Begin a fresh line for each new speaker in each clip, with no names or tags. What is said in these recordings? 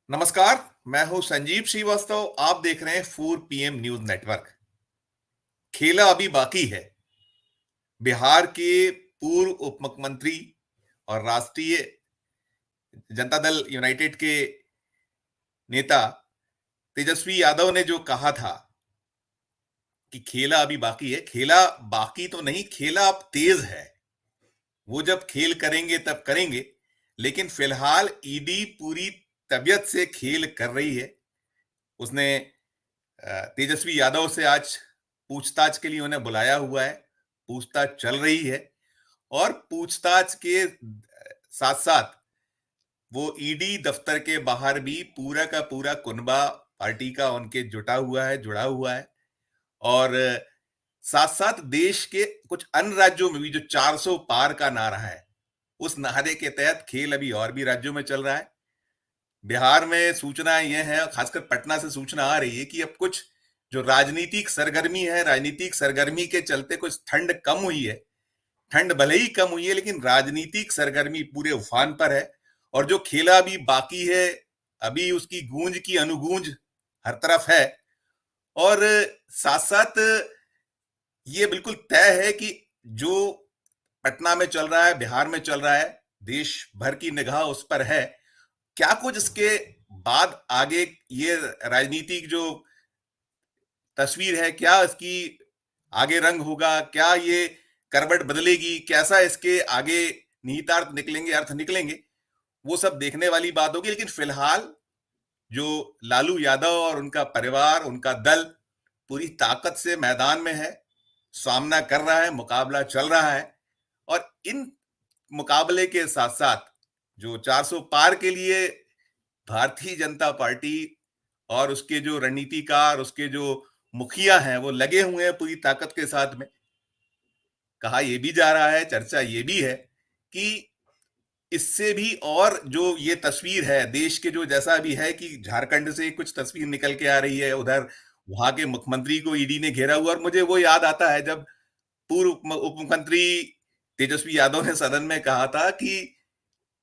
नमस्कार। मैं हूं संजीव श्रीवास्तव। आप देख रहे हैं 4 PM न्यूज नेटवर्क। खेला अभी बाकी है। बिहार के पूर्व उप मुख्यमंत्री और राष्ट्रीय जनता दल यूनाइटेड के नेता तेजस्वी यादव ने जो कहा था कि खेला अभी बाकी है, खेला बाकी तो नहीं, खेला अब तेज है। वो जब खेल करेंगे तब करेंगे, लेकिन फिलहाल ईडी पूरी तबियत से खेल कर रही है। उसने तेजस्वी यादव से आज पूछताछ के लिए उन्हें बुलाया हुआ है। पूछताछ चल रही है और पूछताछ के साथ साथ वो ईडी दफ्तर के बाहर भी पूरा का पूरा कुनबा पार्टी का उनके जुड़ा हुआ है। और साथ साथ देश के कुछ अन्य राज्यों में भी जो 400 पार का नारा है, उस नारे के तहत खेल अभी और भी राज्यों में चल रहा है। बिहार में सूचना यह है, खासकर पटना से सूचना आ रही है कि अब कुछ जो राजनीतिक सरगर्मी है, राजनीतिक सरगर्मी के चलते कुछ ठंड कम हुई है। ठंड भले ही कम हुई है, लेकिन राजनीतिक सरगर्मी पूरे उफान पर है। और जो खेला अभी बाकी है, अभी उसकी गूंज की अनुगूंज हर तरफ है। और साथ साथ ये बिल्कुल तय है कि जो पटना में चल रहा है, बिहार में चल रहा है, देश भर की निगाह उस पर है। क्या कुछ इसके बाद आगे ये राजनीतिक जो तस्वीर है, क्या इसकी आगे रंग होगा, क्या ये करवट बदलेगी, कैसा इसके आगे निहितार्थ निकलेंगे, अर्थ निकलेंगे, वो सब देखने वाली बात होगी। लेकिन फिलहाल जो लालू यादव और उनका परिवार, उनका दल पूरी ताकत से मैदान में है, सामना कर रहा है, मुकाबला चल रहा है। और इन मुकाबले के साथ साथ जो 400 पार के लिए भारतीय जनता पार्टी और उसके जो रणनीतिकार, उसके जो मुखिया हैं, वो लगे हुए हैं पूरी ताकत के साथ में। कहा यह भी जा रहा है, चर्चा ये भी है कि इससे भी और जो ये तस्वीर है देश के, जो जैसा भी है कि झारखंड से कुछ तस्वीर निकल के आ रही है, उधर वहां के मुख्यमंत्री को ईडी ने घेरा हुआ। और मुझे वो याद आता है जब पूर्व उप मुख्यमंत्री तेजस्वी यादव ने सदन में कहा था कि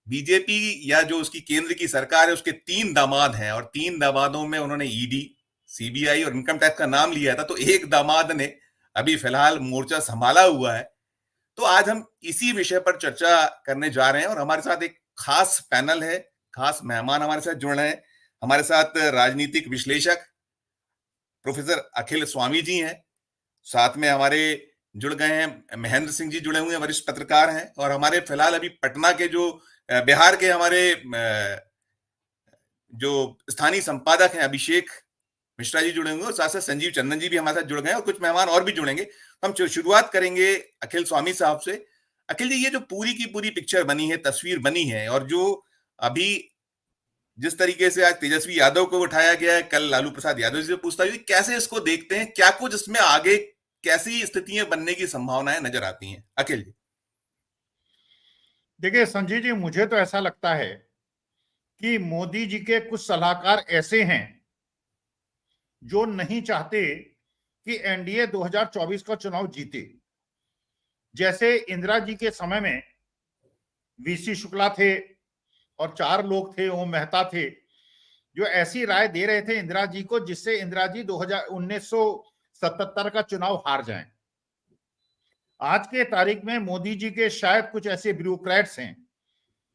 बीजेपी या जो उसकी केंद्र की सरकार है, उसके 3 दामाद हैं और 3 दामादों में उन्होंने ईडी, सीबीआई और इनकम टैक्स का नाम लिया था। तो एक दामाद ने अभी फिलहाल मोर्चा संभाला हुआ है। तो आज हम इसी विषय पर चर्चा करने जा रहे हैं और हमारे साथ एक खास पैनल है, खास मेहमान हमारे साथ जुड़ रहे हैं। हमारे साथ राजनीतिक विश्लेषक प्रोफेसर अखिल स्वामी जी हैं। साथ में हमारे जुड़ गए हैं महेंद्र सिंह जी, जुड़े हुए हैं, वरिष्ठ पत्रकार हैं। और हमारे फिलहाल अभी पटना के जो बिहार के हमारे जो स्थानीय संपादक हैं अभिषेक मिश्रा जी जुड़े हुए, और साथ साथ संजीव चंदन जी भी हमारे साथ जुड़ गए हैं, और कुछ मेहमान और भी जुड़ेंगे। हम शुरुआत करेंगे अखिल स्वामी साहब से। अखिल जी, ये जो पूरी की पूरी पिक्चर बनी है, तस्वीर बनी है, और जो अभी जिस तरीके से आज तेजस्वी यादव को उठाया गया है, कल लालू प्रसाद यादव जी से पूछताछ हुई, कैसे इसको देखते हैं? क्या कुछ इसमें आगे कैसी स्थितियां बनने की संभावनाएं नजर आती हैं? अखिल जी।
देखिए संजय जी, मुझे तो ऐसा लगता है कि मोदी जी के कुछ सलाहकार ऐसे हैं जो नहीं चाहते कि एनडीए 2024 का चुनाव जीते। जैसे इंदिरा जी के समय में वीसी शुक्ला थे और 4 लोग थे, ओम मेहता थे, जो ऐसी राय दे रहे थे इंदिरा जी को जिससे इंदिरा जी 1977 का चुनाव हार जाएं। आज के तारीख में मोदी जी के शायद कुछ ऐसे ब्यूरोक्रेट्स हैं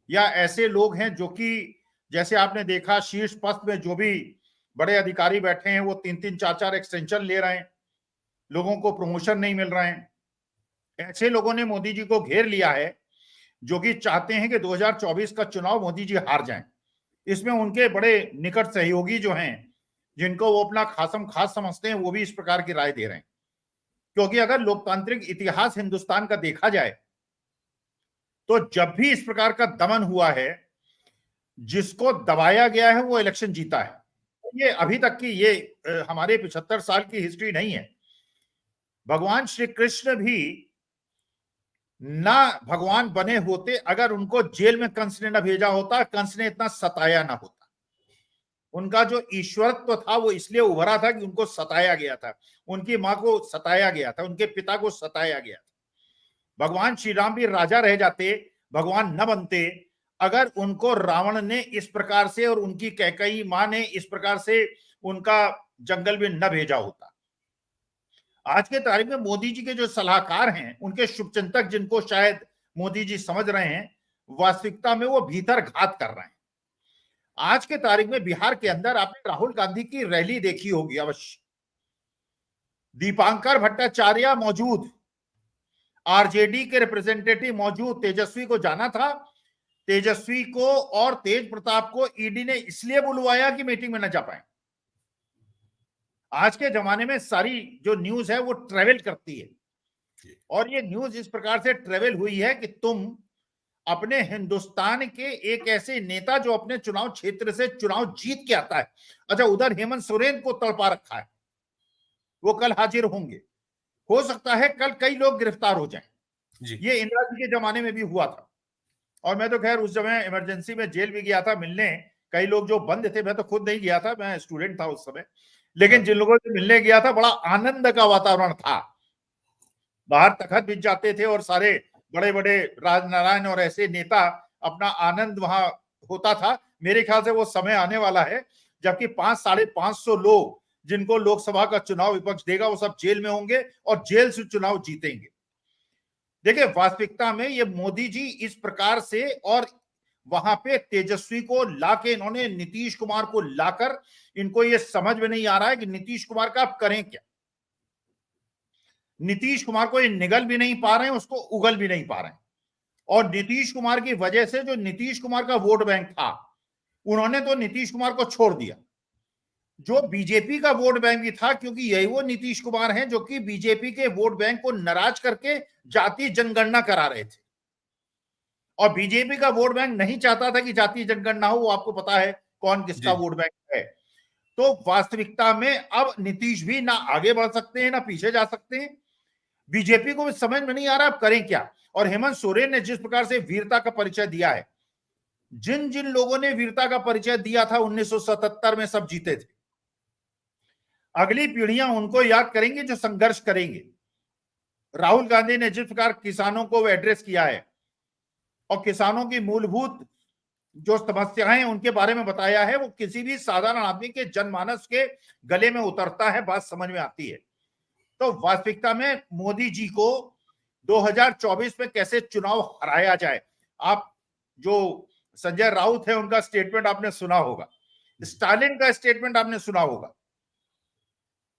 या ऐसे लोग हैं जो कि, जैसे आपने देखा शीर्ष पद में जो भी बड़े अधिकारी बैठे हैं वो 3-3 4-4 एक्सटेंशन ले रहे हैं, लोगों को प्रमोशन नहीं मिल रहे हैं। ऐसे लोगों ने मोदी जी को घेर लिया है जो कि चाहते हैं कि 2024 का चुनाव मोदी जी हार जाएं। इसमें उनके बड़े निकट सहयोगी जो हैं, जिनको वो अपना खासम खास समझते हैं, वो भी इस प्रकार की राय दे रहे हैं। क्योंकि अगर लोकतांत्रिक इतिहास हिंदुस्तान का देखा जाए तो जब भी इस प्रकार का दमन हुआ है, जिसको दबाया गया है वो इलेक्शन जीता है। ये अभी तक की ये हमारे 75 साल की हिस्ट्री नहीं है। भगवान श्री कृष्ण भी ना भगवान बने होते अगर उनको जेल में कंस ने न भेजा होता, कंस ने इतना सताया ना होता। उनका जो ईश्वरत्व था वो इसलिए उभरा था कि उनको सताया गया था, उनकी मां को सताया गया था, उनके पिता को सताया गया था। भगवान श्री राम भी राजा रह जाते, भगवान न बनते, अगर उनको रावण ने इस प्रकार से और उनकी कैकेयी मां ने इस प्रकार से उनका जंगल में न भेजा होता। आज के तारीख में मोदी जी के जो सलाहकार हैं, उनके शुभचिंतक जिनको शायद मोदी जी समझ रहे हैं, वास्तविकता में वो भीतर घात कर रहे हैं। आज के तारीख में बिहार के अंदर आपने राहुल गांधी की रैली देखी होगी अवश्य। दीपांकर भट्टाचार्य मौजूद, आरजेडी के रिप्रेजेंटेटिव मौजूद, तेजस्वी को जाना था। तेजस्वी को और तेज प्रताप को ईडी ने इसलिए बुलवाया कि मीटिंग में न जा पाए। आज के जमाने में सारी जो न्यूज है वो ट्रेवल करती है, और ये न्यूज इस प्रकार से ट्रेवल हुई है कि तुम अपने हिंदुस्तान के एक ऐसे नेता जो अपने चुनाव क्षेत्र से चुनाव जीत के आता है, अच्छा उधर हेमंत सोरेन को तड़पा रखा है, वो कल हाजिर होंगे, हो सकता है कल कई लोग गिरफ्तार हो जाएं। ये इंदिरा जी के जमाने में भी हुआ था, और मैं तो खैर उस समय इमरजेंसी में जेल भी गया था मिलने। कई लोग जो बंद थे, मैं तो खुद नहीं गया था, मैं स्टूडेंट था उस समय, लेकिन जिन लोगों से मिलने गया था बड़ा आनंद का वातावरण था। बाहर तखत बिछ जाते थे और सारे बड़े बड़े राजनारायण और ऐसे नेता अपना आनंद वहां होता था। मेरे ख्याल से वो समय आने वाला है जबकि 500-550 लोग जिनको लोकसभा का चुनाव विपक्ष देगा वो सब जेल में होंगे और जेल से चुनाव जीतेंगे। देखिए वास्तविकता में ये मोदी जी इस प्रकार से, और वहां पे तेजस्वी को लाके इन्होंने नीतीश कुमार को लाकर, इनको ये समझ में नहीं आ रहा है कि नीतीश कुमार का आप करें क्या। नीतीश कुमार को ये निगल भी नहीं पा रहे हैं, उसको उगल भी नहीं पा रहे हैं, और नीतीश कुमार की वजह से जो नीतीश कुमार का वोट बैंक था, उन्होंने तो नीतीश कुमार को छोड़ दिया। जो बीजेपी का वोट बैंक भी था, क्योंकि यही वो नीतीश कुमार हैं जो कि बीजेपी के वोट बैंक को नाराज करके जातीय जनगणना करा रहे थे, और बीजेपी का वोट बैंक नहीं चाहता था कि जातीय जनगणना हो। वो आपको पता है कौन किसका वोट बैंक है। तो वास्तविकता में अब नीतीश भी ना आगे बढ़ सकते हैं ना पीछे जा सकते हैं। बीजेपी को भी समझ में नहीं आ रहा अब करें क्या। और हेमंत सोरेन ने जिस प्रकार से वीरता का परिचय दिया है, जिन जिन लोगों ने वीरता का परिचय दिया था 1977 में, सब जीते थे। अगली पीढ़ियां उनको याद करेंगी जो संघर्ष करेंगे। राहुल गांधी ने जिस प्रकार किसानों को एड्रेस किया है और किसानों की मूलभूत जो समस्याएं उनके बारे में बताया है, वो किसी भी साधारण आदमी के जनमानस के गले में उतरता है, बात समझ में आती है। तो वास्तविकता में मोदी जी को 2024 में कैसे चुनाव हराया जाए, आप जो संजय राउत है उनका स्टेटमेंट आपने सुना होगा, स्टालिन का स्टेटमेंट आपने सुना होगा।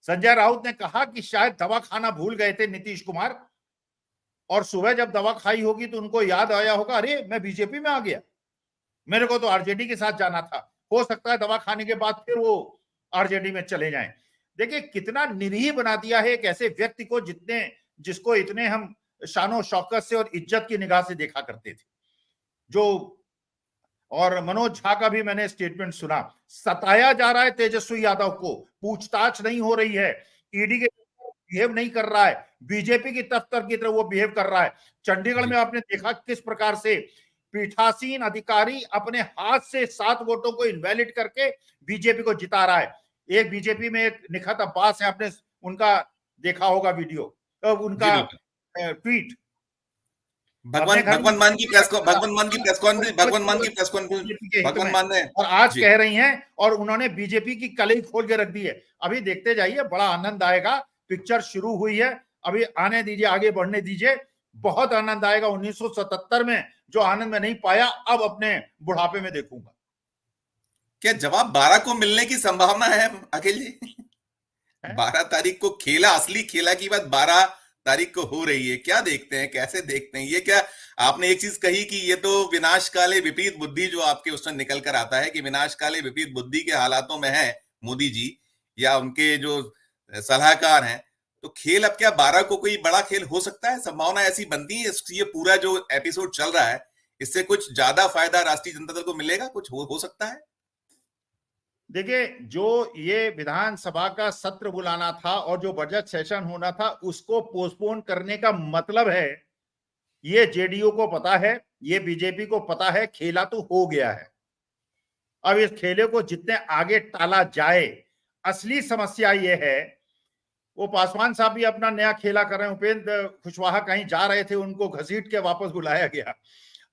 संजय राउत ने कहा कि शायद दवा खाना भूल गए थे नीतीश कुमार, और सुबह जब दवा खाई होगी तो उनको याद आया होगा, अरे मैं बीजेपी में आ गया, मेरे को तो आरजेडी के साथ जाना था। हो सकता है दवा खाने के बाद फिर वो आरजेडी में चले जाएं। देखिए कितना निरीह बना दिया है एक ऐसे व्यक्ति को जिसको इतने हम शानो शौकत से और इज्जत की निगाह से देखा करते थे। जो और मनोज झा का भी मैंने स्टेटमेंट सुना, सताया जा रहा है तेजस्वी यादव को, पूछताछ नहीं हो रही है, ईडी के बिहेव नहीं कर रहा है, बीजेपी की दफ्तर की तरह वो बिहेव कर रहा है। चंडीगढ़ में आपने देखा किस प्रकार से पीठासीन अधिकारी अपने हाथ से 7 वोटों को इनवैलिड करके बीजेपी को जिता रहा है। एक बीजेपी में एक निखत अब्बास है, आपने उनका देखा होगा वीडियो, उनका ट्वीट,
भगवान मान की प्रेस भगवान मान ने,
और आज कह रही हैं, और उन्होंने बीजेपी की कलई खोल के रख दी है। अभी देखते जाइए, बड़ा आनंद आएगा। पिक्चर शुरू हुई है, अभी आने दीजिए, आगे बढ़ने दीजिए, बहुत आनंद आएगा। 1977 में जो आनंद में नहीं पाया, अब अपने बुढ़ापे में देखूंगा।
क्या जवाब 12 को मिलने की संभावना है अखिल जी? 12 तारीख को खेला, असली खेला की बात 12 तारीख को हो रही है। क्या देखते हैं, कैसे देखते हैं? ये क्या आपने एक चीज कही कि ये तो विनाश काले विपरीत बुद्धि, जो आपके उसमें निकल कर आता है कि विनाश काले विपरीत बुद्धि के हालातों में है मोदी जी या उनके जो सलाहकार हैं, तो खेल अब क्या 12 को कोई बड़ा खेल हो सकता है? संभावना ऐसी बनती है ये पूरा जो एपिसोड चल रहा है, इससे कुछ ज्यादा फायदा राष्ट्रीय जनता दल को मिलेगा, कुछ हो सकता है?
देखिए, जो ये विधानसभा का सत्र बुलाना था और जो बजट सेशन होना था, उसको पोस्टपोन करने का मतलब है, ये जेडीयू को पता है, ये बीजेपी को पता है, खेला तो हो गया है। अब इस खेले को जितने आगे टाला जाए, असली समस्या ये है, वो पासवान साहब भी अपना नया खेला कर रहे हैं। उपेंद्र कुशवाहा कहीं जा रहे थे, उनको घसीट के वापस बुलाया गया।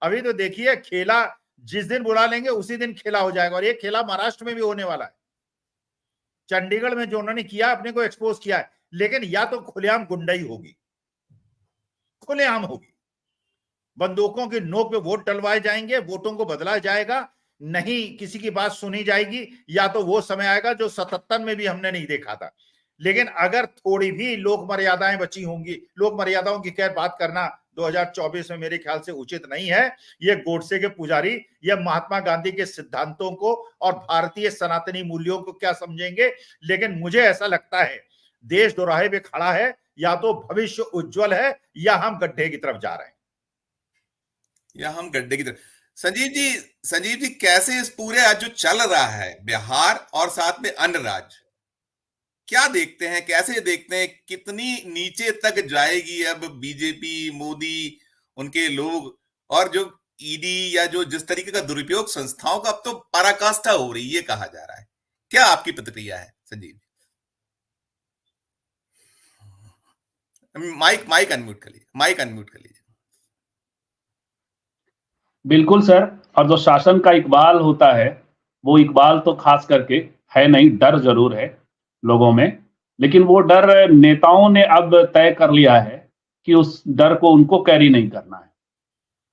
अभी तो देखिए खेला जिस दिन बुला लेंगे उसी दिन खेला हो जाएगा। और ये खेला महाराष्ट्र में भी होने वाला है। चंडीगढ़ में जो उन्होंने किया, अपने को एक्सपोज किया है, लेकिन या तो खुलेआम गुंडाई होगी, खुलेआम होगी, बंदूकों की नोक पे वोट टलवाए जाएंगे, वोटों को बदला जाएगा, नहीं किसी की बात सुनी जाएगी, या तो वो समय आएगा जो 77 में भी हमने नहीं देखा था। लेकिन अगर थोड़ी भी लोक मर्यादाएं बची होंगी, लोक मर्यादाओं की खैर बात करना 2024 में मेरे ख्याल से उचित नहीं है। ये गोडसे के पुजारी, ये महात्मा गांधी के सिद्धांतों को और भारतीय सनातनी मूल्यों को क्या समझेंगे। लेकिन मुझे ऐसा लगता है देश दोराहे पे खड़ा है, या तो भविष्य उज्जवल है या हम गड्ढे की तरफ जा रहे हैं,
या हम गड्ढे की तरफ। संजीव जी कैसे इस पूरे आज जो चल रहा है बिहार और साथ में अन्य राज्य, क्या देखते हैं, कैसे देखते हैं, कितनी नीचे तक जाएगी अब बीजेपी, मोदी, उनके लोग, और जो ईडी या जो जिस तरीके का दुरुपयोग संस्थाओं का अब तो पराकाष्ठा हो रही है कहा जा रहा है। क्या आपकी प्रतिक्रिया है संजीव? माइक अनम्यूट कर लीजिए।
बिल्कुल सर, और जो शासन का इकबाल होता है, वो इकबाल तो खास करके है नहीं, डर जरूर है लोगों में। लेकिन वो डर नेताओं ने अब तय कर लिया है कि उस डर को उनको कैरी नहीं करना है।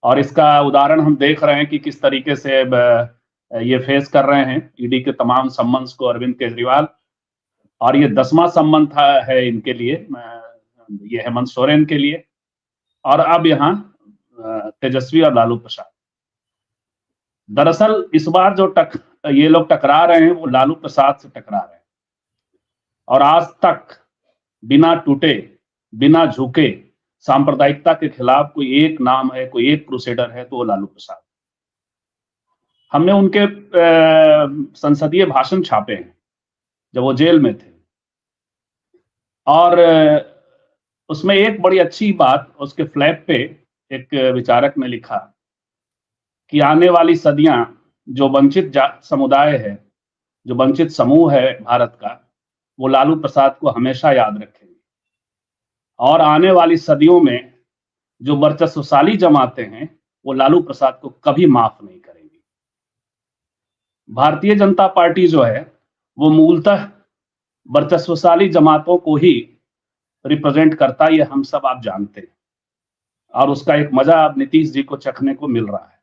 और इसका उदाहरण हम देख रहे हैं कि किस तरीके से ये फेस कर रहे हैं ईडी के तमाम सम्मन्स को अरविंद केजरीवाल। और ये 10वां सम्मन है इनके लिए, ये हेमंत सोरेन के लिए, और अब यहाँ तेजस्वी और लालू प्रसाद। दरअसल इस बार जो ये लोग टकरा रहे हैं वो लालू प्रसाद से टकरा रहे हैं। और आज तक बिना टूटे, बिना झुके, सांप्रदायिकता के खिलाफ कोई एक नाम है, कोई एक क्रूसेडर है तो वो लालू प्रसाद। हमने उनके संसदीय भाषण छापे हैं जब वो जेल में थे, और उसमें एक बड़ी अच्छी बात उसके फ्लैप पे एक विचारक ने लिखा कि आने वाली सदियां जो वंचित समुदाय है, जो वंचित समूह है भारत का, वो लालू प्रसाद को हमेशा याद रखेंगे। और आने वाली सदियों में जो वर्चस्वशाली जमातें हैं वो लालू प्रसाद को कभी माफ नहीं करेंगी। भारतीय जनता पार्टी जो है वो मूलतः वर्चस्वशाली जमातों को ही रिप्रेजेंट करता, ये हम सब आप जानते हैं। और उसका एक मजा अब नीतीश जी को चखने को मिल रहा है।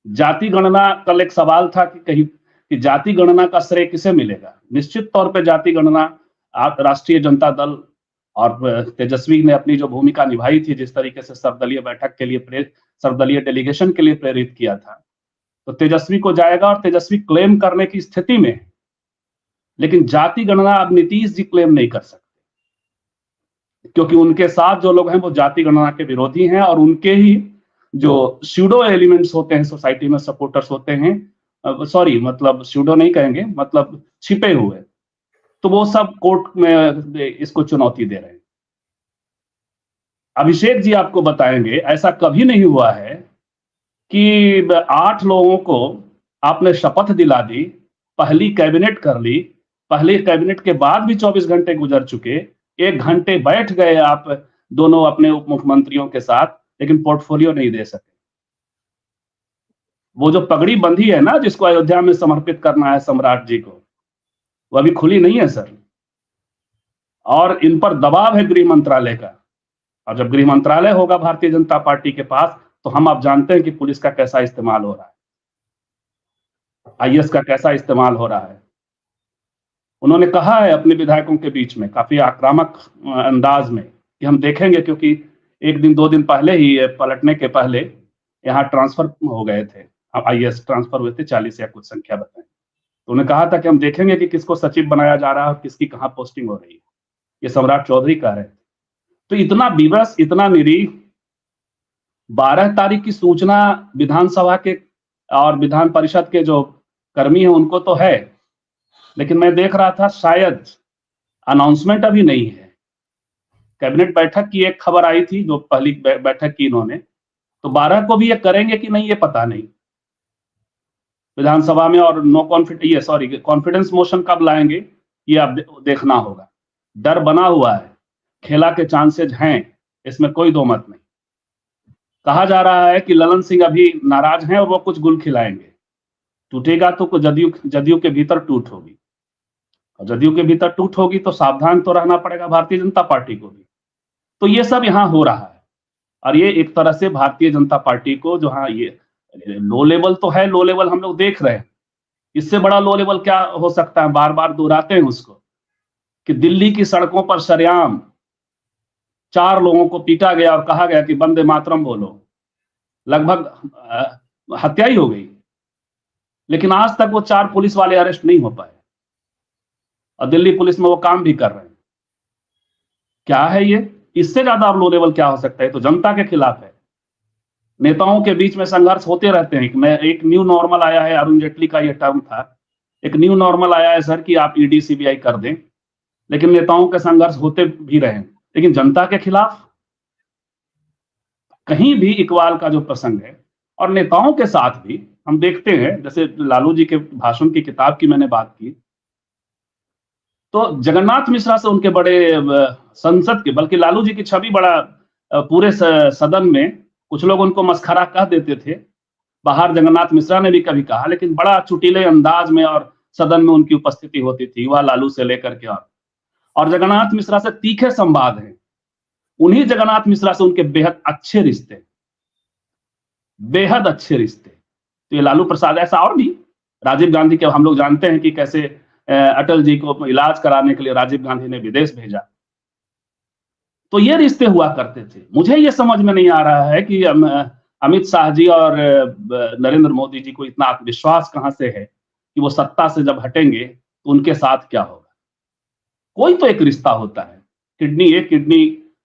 जाति गणना, कल एक सवाल था कि जाति गणना का श्रेय किसे मिलेगा। निश्चित तौर पे जाति गणना राष्ट्रीय जनता दल और तेजस्वी ने अपनी जो भूमिका निभाई थी, जिस तरीके से सर्वदलीय बैठक के लिए, सर्वदलीय डेलीगेशन के लिए प्रेरित किया था, तो तेजस्वी को जाएगा और तेजस्वी क्लेम करने की स्थिति में है। लेकिन जाति गणना अब नीतीश जी क्लेम नहीं कर सकते, क्योंकि उनके साथ जो लोग हैं वो जाति गणना के विरोधी हैं, और उनके ही जो स्यूडो एलिमेंट्स होते हैं सोसाइटी में, सपोर्टर्स होते हैं, सॉरी मतलब स्यूडो नहीं कहेंगे, मतलब छिपे हुए, तो वो सब कोर्ट में इसको चुनौती दे रहे हैं। अभिषेक जी आपको बताएंगे, ऐसा कभी नहीं हुआ है कि 8 लोगों को आपने शपथ दिला दी, पहली कैबिनेट कर ली, पहले कैबिनेट के बाद भी 24 घंटे गुजर चुके, 1 घंटे बैठ गए आप दोनों अपने उप मुख्यमंत्रियों के साथ, लेकिन पोर्टफोलियो नहीं दे सके। वो जो पगड़ी बंधी है ना, जिसको अयोध्या में समर्पित करना है सम्राट जी को, वो अभी खुली नहीं है सर। और इन पर दबाव है गृह मंत्रालय का, और जब गृह मंत्रालय होगा भारतीय जनता पार्टी के पास, तो हम आप जानते हैं कि पुलिस का कैसा इस्तेमाल हो रहा है, आईएएस का कैसा इस्तेमाल हो रहा है। उन्होंने कहा है अपने विधायकों के बीच में काफी आक्रामक अंदाज में कि हम देखेंगे, क्योंकि 1 दिन 2 दिन पहले ही पलटने के पहले यहाँ ट्रांसफर हो गए थे, आईएएस ट्रांसफर हुए थे 40 या कुछ संख्या बताएं। तो उन्होंने कहा था कि हम देखेंगे कि किसको सचिव बनाया जा रहा है और किसकी कहाँ पोस्टिंग हो रही है। ये सम्राट चौधरी कह रहे थे। तो इतना विवश, इतना निरीह, 12 तारीख की सूचना विधानसभा के और विधान परिषद के जो कर्मी हैं उनको तो है, लेकिन मैं देख रहा था शायद अनाउंसमेंट अभी नहीं है। कैबिनेट बैठक की एक खबर आई थी, जो पहली बैठक की इन्होंने, तो 12 को भी ये करेंगे कि नहीं ये पता नहीं विधानसभा में। और कॉन्फिडेंस मोशन कब लाएंगे ये अब देखना होगा। डर बना हुआ है, खेला के चांसेज हैं, इसमें कोई दो मत नहीं। कहा जा रहा है कि ललन सिंह अभी नाराज हैं और वो कुछ गुल खिलाएंगे। टूटेगा तो जदयू के भीतर टूट होगी, और जदयू के भीतर टूट होगी तो सावधान तो रहना पड़ेगा भारतीय जनता पार्टी को भी। तो ये सब यहाँ हो रहा है, और ये एक तरह से भारतीय जनता पार्टी को, जो हाँ ये लो लेवल तो है, लो लेवल हम लोग देख रहे हैं, इससे बड़ा लो लेवल क्या हो सकता है? बार बार दोहराते हैं उसको कि दिल्ली की सड़कों पर सरेआम 4 लोगों को पीटा गया और कहा गया कि वंदे मातरम बोलो, लगभग हत्या ही हो गई, लेकिन आज तक वो 4 पुलिस वाले अरेस्ट नहीं हो पाए, और दिल्ली पुलिस में वो काम भी कर रहे हैं। क्या है ये? इससे ज्यादा लो लेवल क्या हो सकता है? तो जनता के खिलाफ है। नेताओं के बीच में संघर्ष होते रहते हैं। एक न्यू नॉर्मल आया है, अरुण जेटली का ये टर्म था, एक न्यू नॉर्मल आया है सर कि आप ईडी सीबीआई कर दें, लेकिन नेताओं के संघर्ष होते भी रहे, लेकिन जनता के खिलाफ कहीं भी इकबाल का जो प्रसंग है, और नेताओं के साथ भी हम देखते हैं, जैसे लालू जी के भाषण की किताब की मैंने बात की, तो जगन्नाथ मिश्रा से उनके बड़े संसद के, बल्कि लालू जी की छवि बड़ा पूरे सदन में, कुछ लोग उनको मस्खरा कह देते थे, बाहर जगन्नाथ मिश्रा ने भी कभी कहा, लेकिन बड़ा चुटीले अंदाज में और सदन में उनकी उपस्थिति होती थी, वह लालू से लेकर के। और जगन्नाथ मिश्रा से तीखे संवाद हैं, उन्हीं जगन्नाथ मिश्रा से उनके बेहद अच्छे रिश्ते, बेहद अच्छे रिश्ते। तो ये लालू प्रसाद, ऐसा और भी राजीव गांधी के हम लोग जानते हैं कि कैसे अटल जी को इलाज कराने के लिए राजीव गांधी ने विदेश भेजा। तो ये रिश्ते हुआ करते थे। मुझे ये समझ में नहीं आ रहा है कि अमित शाह जी और नरेंद्र मोदी जी को इतना आत्मविश्वास कहां से है कि वो सत्ता से जब हटेंगे तो उनके साथ क्या होगा। कोई तो एक रिश्ता होता है। एक किडनी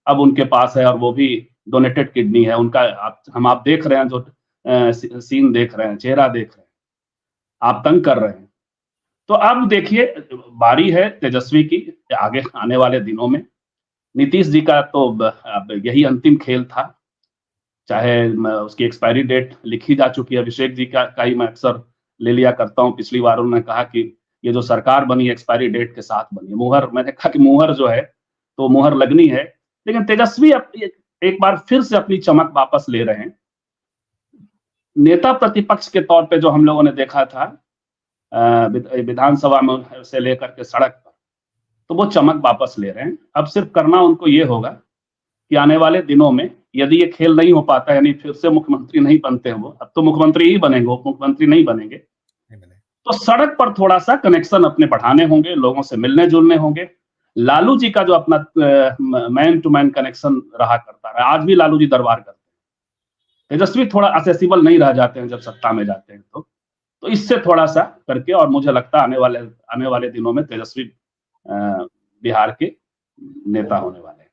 अब उनके पास है, और वो भी डोनेटेड किडनी है उनका। आप देख रहे हैं, जो सीन देख रहे हैं, चेहरा देख रहे हैं, आप तंग कर रहे हैं। तो अब देखिए, बारी है तेजस्वी की आगे आने वाले दिनों में। नीतीश जी का तो अब यही अंतिम खेल था, चाहे उसकी एक्सपायरी डेट लिखी जा चुकी है। अभिषेक जी का ही मैं अक्सर ले लिया करता हूं। पिछली बार उन्होंने कहा कि ये जो सरकार बनी एक्सपायरी डेट के साथ बनी, मुहर, मैंने कहा कि मुहर जो है तो मुहर लगनी है, लेकिन तेजस्वी एक बार फिर से अपनी चमक वापस ले रहे हैं। नेता प्रतिपक्ष के तौर पे जो हम लोगों ने देखा था विधानसभा में से लेकर के सड़क पर, तो वो चमक वापस ले रहे हैं। अब सिर्फ करना उनको ये होगा कि आने वाले दिनों में यदि ये खेल नहीं हो पाता, यानी फिर से मुख्यमंत्री नहीं बनते हैं वो, अब तो मुख्यमंत्री ही बनेंगे, उप मुख्यमंत्री नहीं बनेंगे, तो सड़क पर थोड़ा सा कनेक्शन अपने बढ़ाने होंगे, लोगों से मिलने जुलने होंगे। लालू जी का जो अपना मैन टू मैन कनेक्शन रहा करता रहा, आज भी लालू जी दरबार करते हैं। तेजस्वी थोड़ा असेसिबल नहीं रह जाते हैं जब सत्ता में जाते हैं, तो इससे थोड़ा सा करके, और मुझे लगता है आने वाले दिनों में तेजस्वी बिहार के नेता होने वाले हैं।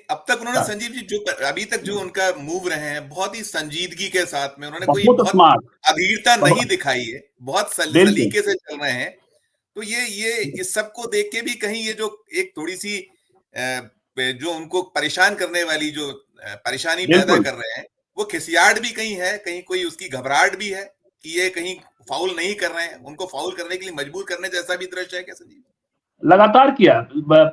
अब तक उन्होंने, संजीव जी, जो अभी तक जो उनका मूव रहे हैं, बहुत ही संजीदगी के साथ में, उन्होंने कोई बहुत अधीरता नहीं दिखाई है, बहुत सलीके से चल रहे हैं। तो ये इस सब को देख के भी कहीं ये जो एक थोड़ी सी जो उनको परेशान करने वाली जो परेशानी पैदा कर रहे हैं, वो खिसियाहट भी कहीं है, कहीं कोई उसकी घबराहट भी है कि ये कहीं फाउल नहीं कर रहे हैं, उनको फाउल करने के लिए मजबूर करने जैसा भी दृश्य है क्या संजीव?
लगातार किया,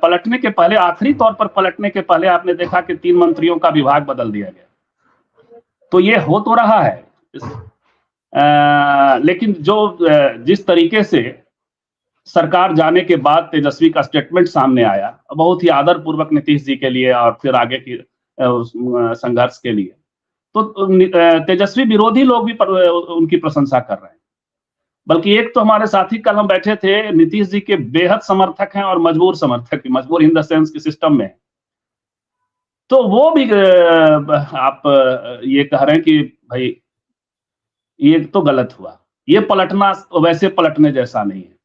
पलटने के पहले, आखिरी तौर पर पलटने के पहले आपने देखा कि 3 मंत्रियों का विभाग बदल दिया गया। तो ये हो तो रहा है, लेकिन जिस तरीके से सरकार जाने के बाद तेजस्वी का स्टेटमेंट सामने आया, बहुत ही आदर पूर्वक नीतीश जी के लिए और फिर आगे की संघर्ष के लिए, तो तेजस्वी विरोधी लोग भी उनकी प्रशंसा कर रहे हैं। बल्कि एक तो हमारे साथी कल हम बैठे थे, नीतीश जी के बेहद समर्थक हैं और मजबूर समर्थक, मजबूर इन द सेंस के सिस्टम में, तो वो भी आप ये कह रहे हैं कि भाई ये तो गलत हुआ, ये पलटना वैसे पलटने जैसा नहीं है।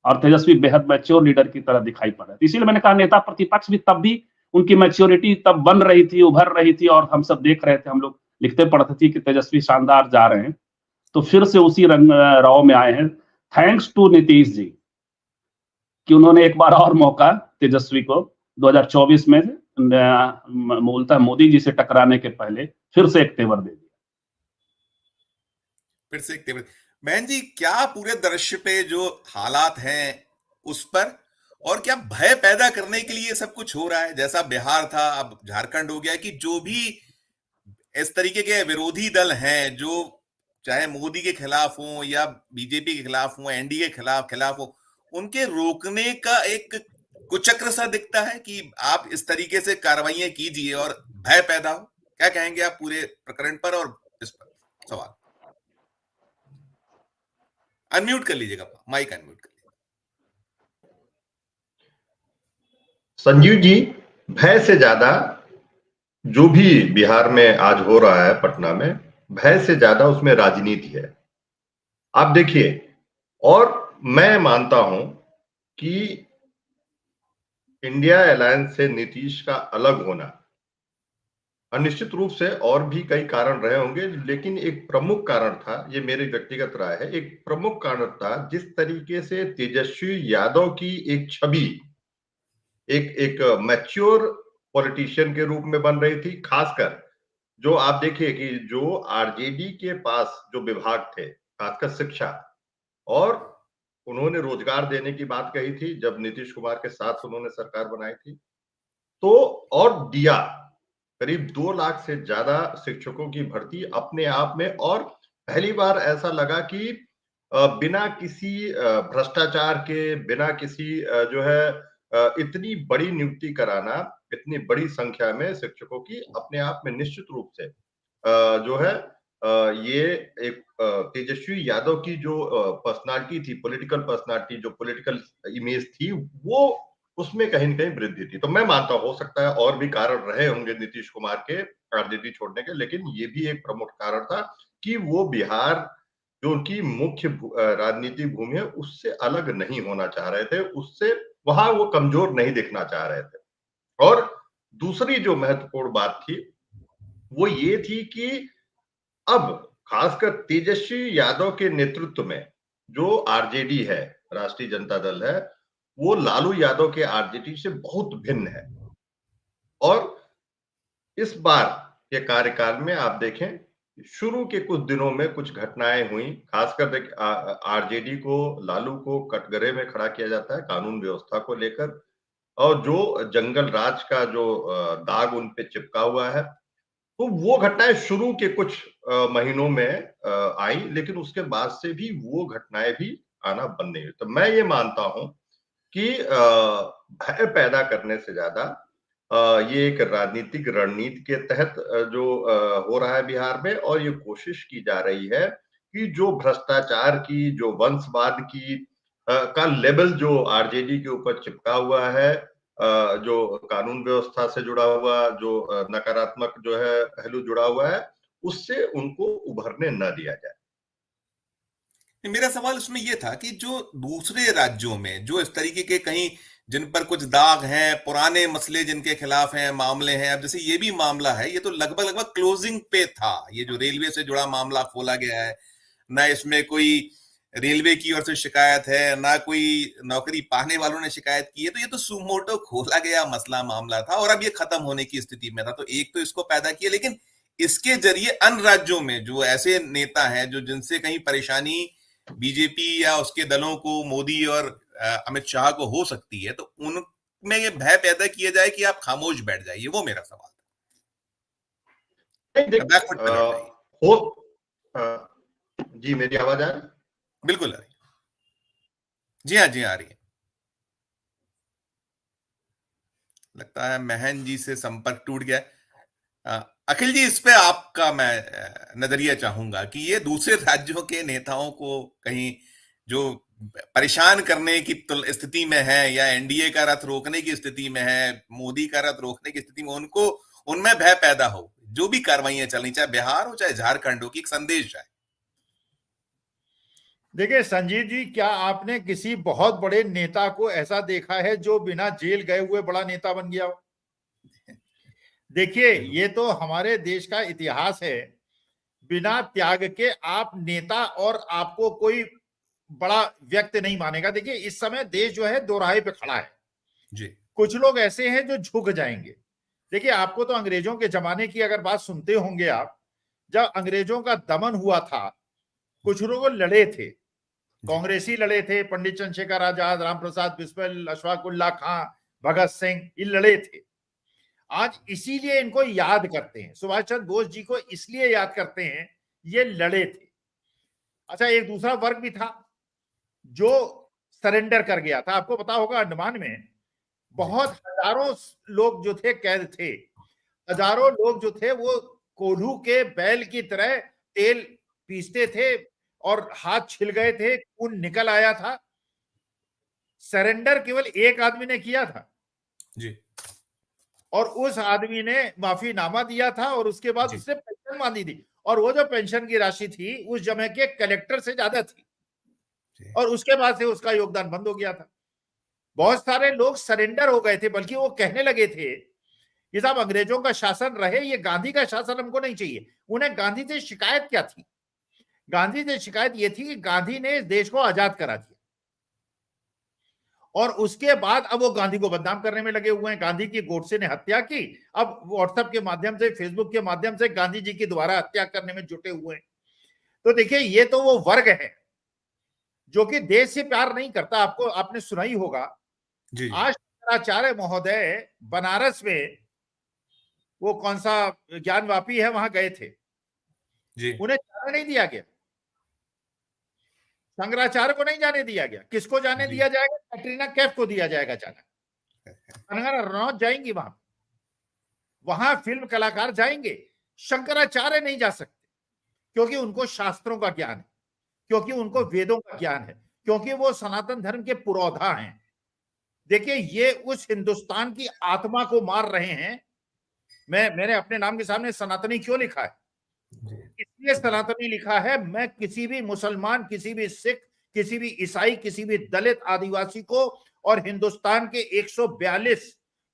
और तेजस्वी बेहद मैच्योर लीडर की तरह दिखाई पड़ रहे थे। इसीलिए मैंने कहा नेता प्रतिपक्ष भी तब भी उनकी मैच्योरिटी तब बन रही थी, उभर रही थी, और हम सब देख रहे थे, हम लोग लिखते पढ़ते थे कि तेजस्वी शानदार जा रहे हैं। तो फिर से उसी रंग राव में आए हैं, थैंक्स टू नीतीश जी कि उन्होंने एक बार और मौका तेजस्वी को 2024 में मूलतः मोदी जी से टकराने के पहले फिर से एक तेवर दे दिया।
फिर से एक तेवर। बहन जी, क्या पूरे दृश्य पे जो हालात हैं उस पर, और क्या भय पैदा करने के लिए सब कुछ हो रहा है? जैसा बिहार था, अब झारखंड हो गया, कि जो भी इस तरीके के विरोधी दल हैं जो चाहे मोदी के खिलाफ हो या बीजेपी के खिलाफ हो, एनडीए के खिलाफ हो, उनके रोकने का एक कुचक्र सा दिखता है कि आप इस तरीके से कार्रवाइयां कीजिए और भय पैदा हो। क्या कहेंगे आप पूरे प्रकरण पर और इस पर सवाल? अनम्यूट कर लीजिएगा, माइक अनम्यूट कर लीजिए।
संजीव जी, भय से ज्यादा जो भी बिहार में आज हो रहा है, पटना में, भय से ज्यादा उसमें राजनीति है। आप देखिए, और मैं मानता हूं कि इंडिया अलायंस से नीतीश का अलग होना निश्चित रूप से और भी कई कारण रहे होंगे, लेकिन एक प्रमुख कारण था, ये मेरी व्यक्तिगत राय है, एक प्रमुख कारण था जिस तरीके से तेजस्वी यादव की एक छवि एक मैच्योर पॉलिटिशियन के रूप में बन रही थी। खासकर जो आप देखिए कि जो आरजेडी के पास जो विभाग थे, खासकर शिक्षा, और उन्होंने रोजगार देने की बात कही थी जब नीतीश कुमार के साथ उन्होंने सरकार बनाई थी, तो और दिया करीब 2 लाख से ज्यादा शिक्षकों की भर्ती अपने आप में। और पहली बार ऐसा लगा कि बिना किसी भ्रष्टाचार के, बिना किसी जो है इतनी बड़ी नियुक्ति कराना, इतनी बड़ी संख्या में शिक्षकों की, अपने आप में निश्चित रूप से जो है ये एक तेजस्वी यादव की जो पर्सनालिटी थी, पॉलिटिकल पर्सनालिटी, जो पॉलिटिकल इमेज थी, वो उसमें कहीं न कहीं वृद्धि थी। तो मैं मानता हूं, हो सकता है और भी कारण रहे होंगे नीतीश कुमार के आरजेडी छोड़ने के, लेकिन ये भी एक प्रमुख कारण था कि वो बिहार जो उनकी मुख्य राजनीतिक भूमि है, उससे अलग नहीं होना चाह रहे थे, उससे वहां वो कमजोर नहीं दिखना चाह रहे थे। और दूसरी जो महत्वपूर्ण बात थी वो ये थी कि अब खासकर तेजस्वी यादव के नेतृत्व में जो आरजेडी है, राष्ट्रीय जनता दल है, वो लालू यादव के आरजेडी से बहुत भिन्न है। और इस बार के कार्यकाल में आप देखें, शुरू के कुछ दिनों में कुछ घटनाएं हुई, खासकर आरजेडी को, लालू को कटघरे में खड़ा किया जाता है कानून व्यवस्था को लेकर, और जो जंगल राज का जो दाग उन पे चिपका हुआ है, तो वो घटनाएं शुरू के कुछ महीनों में आई, लेकिन उसके बाद से भी वो घटनाएं भी आना बंद नहीं हुई। तो मैं ये मानता हूं कि भय पैदा करने से ज्यादा ये एक राजनीतिक रणनीति के तहत जो हो रहा है बिहार में, और ये कोशिश की जा रही है कि जो भ्रष्टाचार की, जो वंशवाद की का लेबल जो आरजेडी के ऊपर चिपका हुआ है, जो कानून व्यवस्था से जुड़ा हुआ जो नकारात्मक जो है पहलू जुड़ा हुआ है, उससे उनको उभरने न दिया जाए।
मेरा सवाल उसमें यह था कि जो दूसरे राज्यों में जो इस तरीके के कहीं जिन पर कुछ दाग हैं, पुराने मसले जिनके खिलाफ हैं, मामले हैं, अब जैसे ये भी मामला है, ये तो लगभग क्लोजिंग पे था, ये जो रेलवे से जुड़ा मामला खोला गया है, ना इसमें कोई रेलवे की ओर से शिकायत है, ना कोई नौकरी पाने वालों ने शिकायत की है, तो ये तो सुमोटो खोला गया मसला मामला था और अब ये खत्म होने की स्थिति में था। तो एक तो इसको पैदा किया, लेकिन इसके जरिए अन्य राज्यों में जो ऐसे नेता हैं जो जिनसे कहीं परेशानी बीजेपी या उसके दलों को, मोदी और अमित शाह को हो सकती है, तो उनमें ये भय पैदा किया जाए कि आप खामोश बैठ जाइए, वो मेरा सवाल था।
जी, मेरी आवाज आ रही?
बिल्कुल आ रही। जी हाँ, जी आ रही है। लगता है महन जी से संपर्क टूट गया। अखिल जी, इस पे आपका मैं नजरिया चाहूंगा कि ये दूसरे राज्यों के नेताओं को कहीं जो परेशान करने की स्थिति में है या एनडीए का रथ रोकने की स्थिति में है, मोदी का रथ रोकने की स्थिति में, उनको उनमें भय पैदा हो, जो भी कार्रवाइयां चल रही, चाहे बिहार हो चाहे झारखंड हो, कि एक संदेश जाए।
देखिए संजीव जी, क्या आपने किसी बहुत बड़े नेता को ऐसा देखा है जो बिना जेल गए हुए बड़ा नेता बन गया हो? देखिए, ये तो हमारे देश का इतिहास है। बिना त्याग के आप नेता और आपको कोई बड़ा व्यक्ति नहीं मानेगा। देखिए, इस समय देश जो है दोराहे पे खड़ा है
जी।
कुछ लोग ऐसे हैं जो झुक जाएंगे। देखिए, आपको तो अंग्रेजों के जमाने की अगर बात सुनते होंगे आप, जब अंग्रेजों का दमन हुआ था, कुछ लोग लड़े थे, कांग्रेसी लड़े थे, पंडित चंद्रशेखर आजाद, राम प्रसाद बिस्मिल, अशफाक उल्लाह खां, भगत सिंह, ये लड़े थे। आज इसीलिए इनको याद करते हैं, सुभाष चंद्र बोस जी को इसलिए याद करते हैं, ये लड़े थे। अच्छा, एक दूसरा वर्ग भी था जो सरेंडर कर गया था। आपको पता होगा अंडमान में बहुत हजारों लोग जो थे कैद थे, हजारों लोग जो थे वो कोल्हू के बैल की तरह तेल पीसते थे और हाथ छिल गए थे, खून निकल आया था। सरेंडर केवल एक आदमी ने किया था
जी,
और उस आदमी ने माफीनामा दिया था और उसके बाद उसने पेंशन मांगी थी, और वो जो पेंशन की राशि थी उस जमे के कलेक्टर से ज्यादा थी, और उसके बाद से उसका योगदान बंद हो गया था। बहुत सारे लोग सरेंडर हो गए थे, बल्कि वो कहने लगे थे कि साहब अंग्रेजों का शासन रहे, ये गांधी का शासन हमको नहीं चाहिए। उन्हें गांधी से शिकायत क्या थी? गांधी से शिकायत ये थी कि गांधी ने इस देश को आजाद करा दिया, और उसके बाद अब वो गांधी को बदनाम करने में लगे हुए हैं। गांधी की गोडसे ने हत्या की, अब व्हाट्सएप के माध्यम से, फेसबुक के माध्यम से गांधी जी की दोबारा हत्या करने में जुटे हुए हैं। तो देखिए, ये तो वो वर्ग है जो कि देश से प्यार नहीं करता। आपने सुना ही होगा, आज शंकराचार्य महोदय बनारस में वो कौन सा ज्ञानवापी है वहां गए थे, उन्हें जाने नहीं दिया गया। शंकराचार्य को नहीं जाने दिया गया। किसको जाने दिया जाएगा? कैटरीना कैफ को दिया जाएगा जाना। कंगना रनौत जाएंगी वहां फिल्म कलाकार जाएंगे, शंकराचार्य नहीं जा सकते, क्योंकि उनको शास्त्रों का ज्ञान है, क्योंकि उनको वेदों का ज्ञान है, क्योंकि वो सनातन धर्म के पुरोधा हैं। देखिए, ये उस हिंदुस्तान की आत्मा को मार रहे हैं। मैंने अपने नाम के सामने सनातनी क्यों लिखा है? इसलिए सनातनी लिखा है, मैं किसी भी मुसलमान, किसी भी सिख, किसी भी ईसाई, किसी भी दलित आदिवासी को और हिंदुस्तान के 142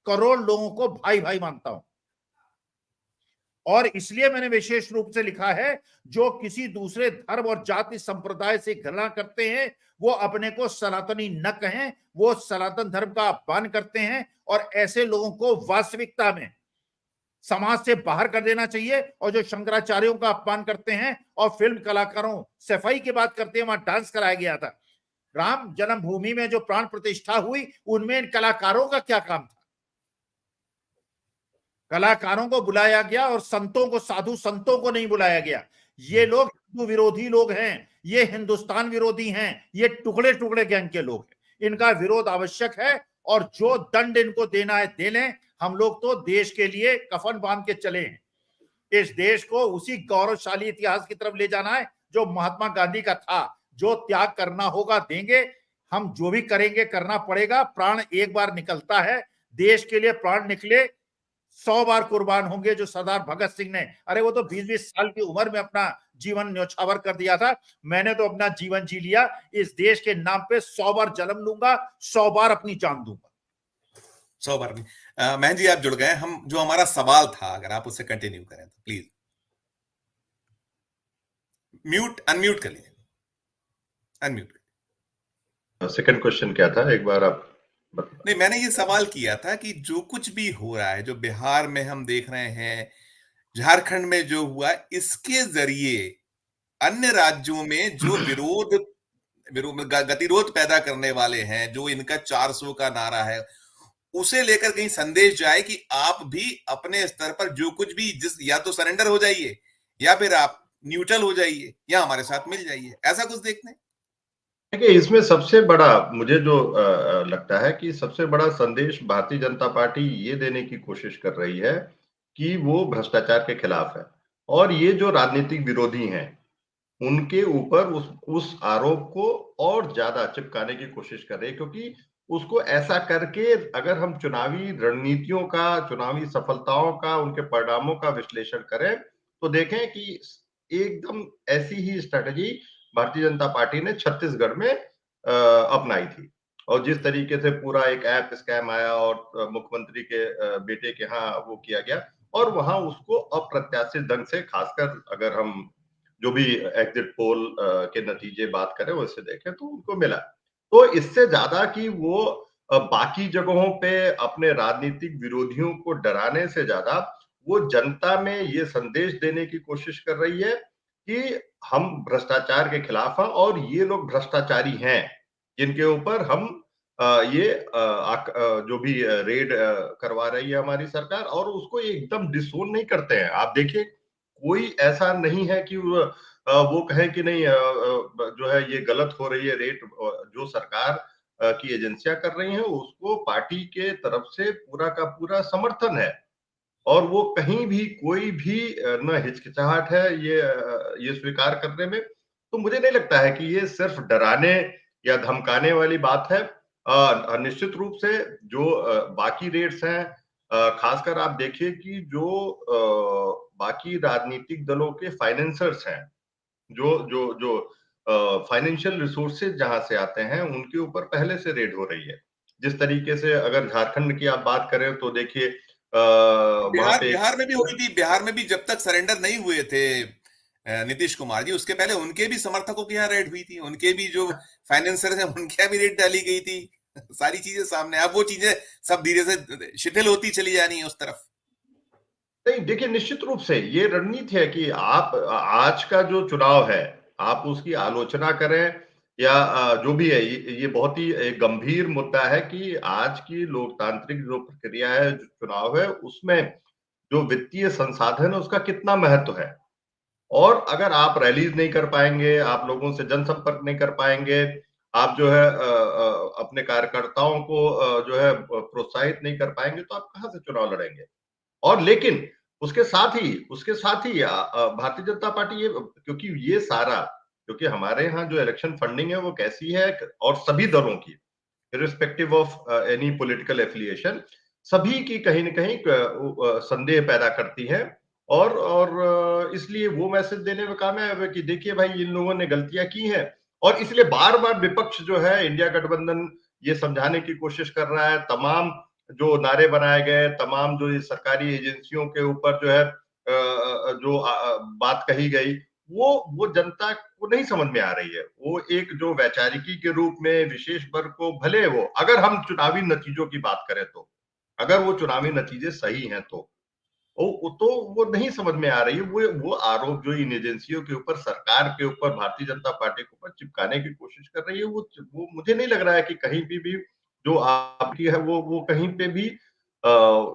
करोड़ लोगों को भाई भाई मानता हूं। और इसलिए मैंने विशेष रूप से लिखा है, जो किसी दूसरे धर्म और जाति संप्रदाय से घृणा करते हैं वो अपने को सनातनी न कहें, वो सनातन धर्म का अपमान करते हैं, और ऐसे लोगों को वास्तविकता में समाज से बाहर कर देना चाहिए। और जो शंकराचार्यों का अपमान करते हैं और फिल्म कलाकारों, सफाई की बात करते हैं, वहां डांस कराया गया था। राम जन्मभूमि में जो प्राण प्रतिष्ठा हुई, उनमें इन कलाकारों का क्या काम था? कलाकारों को बुलाया गया और संतों को, साधु संतों को नहीं बुलाया गया। ये लोग हिंदू विरोधी लोग हैं, ये हिंदुस्तान विरोधी हैं, ये टुकड़े टुकड़े गैंग के लोग हैं। इनका विरोध आवश्यक है, और जो दंड इनको देना है दे लें। हम लोग तो देश के लिए कफन बांध के चले हैं। इस देश को उसी गौरवशाली इतिहास की तरफ ले जाना है जो महात्मा गांधी का था। जो त्याग करना होगा देंगे, हम जो भी करेंगे करना पड़ेगा। प्राण एक बार निकलता है, देश के लिए प्राण निकले 100 बार कुर्बान होंगे। जो सरदार भगत सिंह ने, अरे वो तो 20-20 साल की उम्र में अपना जीवन न्यौछावर कर दिया था। मैंने तो अपना जीवन जी लिया, इस देश के नाम पे 100 बार जन्म लूंगा, 100 बार अपनी जान दूंगा।
100 बार नहीं। महन जी, आप जुड़ गए। हम जो हमारा सवाल था, अगर आप उससे कंटिन्यू करें तो प्लीज अनम्यूट कर लीजिए। अनम्यूट।
सेकंड क्वेश्चन क्या था, एक बार आप
नहीं, मैंने ये सवाल किया था कि जो कुछ भी हो रहा है, जो बिहार में हम देख रहे हैं, झारखंड में जो हुआ, इसके जरिए अन्य राज्यों में जो गतिरोध पैदा करने वाले हैं, जो इनका 400 का नारा है, उसे लेकर कहीं संदेश जाए कि आप भी अपने स्तर पर जो कुछ भी, या तो सरेंडर हो जाइए, या फिर आप न्यूट्रल हो जाइए, या हमारे साथ मिल जाइए। ऐसा कुछ देखते हैं।
देखिए, इसमें सबसे बड़ा मुझे जो लगता है कि सबसे बड़ा संदेश भारतीय जनता पार्टी ये देने की कोशिश कर रही है कि वो भ्रष्टाचार के खिलाफ है, और ये जो राजनीतिक विरोधी हैं उनके ऊपर उस आरोप को और ज्यादा चिपकाने की कोशिश कर रही है, क्योंकि उसको ऐसा करके अगर हम चुनावी रणनीतियों का, चुनावी सफलताओं का, उनके परिणामों का विश्लेषण करें तो देखें कि एकदम ऐसी ही स्ट्रेटजी भारतीय जनता पार्टी ने छत्तीसगढ़ में अपनाई थी। और जिस तरीके से पूरा एक ऐप स्कैम आया और मुख्यमंत्री के बेटे के यहाँ वो किया गया, और वहां उसको अप्रत्याशित ढंग से, खासकर अगर हम जो भी एग्जिट पोल के नतीजे बात करें उससे देखें तो उनको मिला। तो इससे ज्यादा कि वो बाकी जगहों पे अपने राजनीतिक विरोधियों को डराने से ज्यादा वो जनता में ये संदेश देने की कोशिश कर रही है कि हम भ्रष्टाचार के खिलाफ हैं, और ये लोग भ्रष्टाचारी हैं जिनके ऊपर हम ये जो भी रेड करवा रही है हमारी सरकार, और उसको एकदम डिसोन नहीं करते हैं। आप देखिए, कोई ऐसा नहीं है कि वो कहे कि नहीं जो है ये गलत हो रही है रेड। जो सरकार की एजेंसियां कर रही हैं उसको पार्टी के तरफ से पूरा का पूरा समर्थन है, और वो कहीं भी कोई भी न हिचकिचाहट है ये स्वीकार करने में। तो मुझे नहीं लगता है कि ये सिर्फ डराने या धमकाने वाली बात है। निश्चित रूप से जो बाकी रेट्स हैं, खासकर आप देखिए कि जो बाकी राजनीतिक दलों के फाइनेंसर्स हैं, जो जो जो फाइनेंशियल रिसोर्सेज जहां से आते हैं, उनके ऊपर पहले से रेड हो रही है। जिस तरीके से अगर झारखंड की आप बात करें तो देखिए वहां पे
बिहार में भी हुई थी। बिहार में भी जब तक सरेंडर नहीं हुए थे नीतीश कुमार जी, उसके पहले उनके भी समर्थकों की यहाँ रेड हुई थी, उनके भी जो फाइनेंसर हैं उनके यहाँ भी रेड डाली गई थी। सारी चीजें सामने, अब वो चीजें सब धीरे से शिथिल होती चली जानी है उस तरफ।
नहीं, देखिए, निश्चित रूप से ये रणनीति है कि आप आज का जो चुनाव है, आप उसकी आलोचना करें या जो भी है, ये बहुत ही एक गंभीर मुद्दा है कि आज की लोकतांत्रिक जो प्रक्रिया है, जो चुनाव है, उसमें जो वित्तीय संसाधन है उसका कितना महत्व है। और अगर आप रैलीज नहीं कर पाएंगे, आप लोगों से जनसंपर्क नहीं कर पाएंगे, आप जो है अपने कार्यकर्ताओं को जो है प्रोत्साहित नहीं कर पाएंगे, तो आप कहां से चुनाव लड़ेंगे। और लेकिन उसके साथ ही भारतीय जनता पार्टी क्योंकि ये सारा, क्योंकि हमारे यहाँ जो इलेक्शन फंडिंग है वो कैसी है, और सभी दलों की, irrespective of any political affiliation, सभी की कहीं न कहीं संदेह पैदा करती है। और इसलिए वो मैसेज देने में कामयाब है कि देखिए भाई, इन लोगों ने गलतियां की हैं। और इसलिए बार-बार विपक्ष जो है, इंडिया गठबंधन, ये समझाने की कोशिश कर रहा है। तमाम जो नारे बनाए गए, तमाम जो ये सरकारी एजेंसियों के ऊपर जो है जो बात कही गई, वो जनता को नहीं समझ में आ रही है। वो एक जो वैचारिकी के रूप में विशेष वर्ग को, भले वो, अगर हम चुनावी नतीजों की बात करें तो, अगर वो चुनावी नतीजे सही हैं तो वो नहीं समझ में आ रही है। वो आरोप जो इन एजेंसियों के ऊपर, सरकार के ऊपर, भारतीय जनता पार्टी के ऊपर चिपकाने की कोशिश कर रही है, वो मुझे नहीं लग रहा है कि कहीं भी जो आपकी है वो कहीं पे भी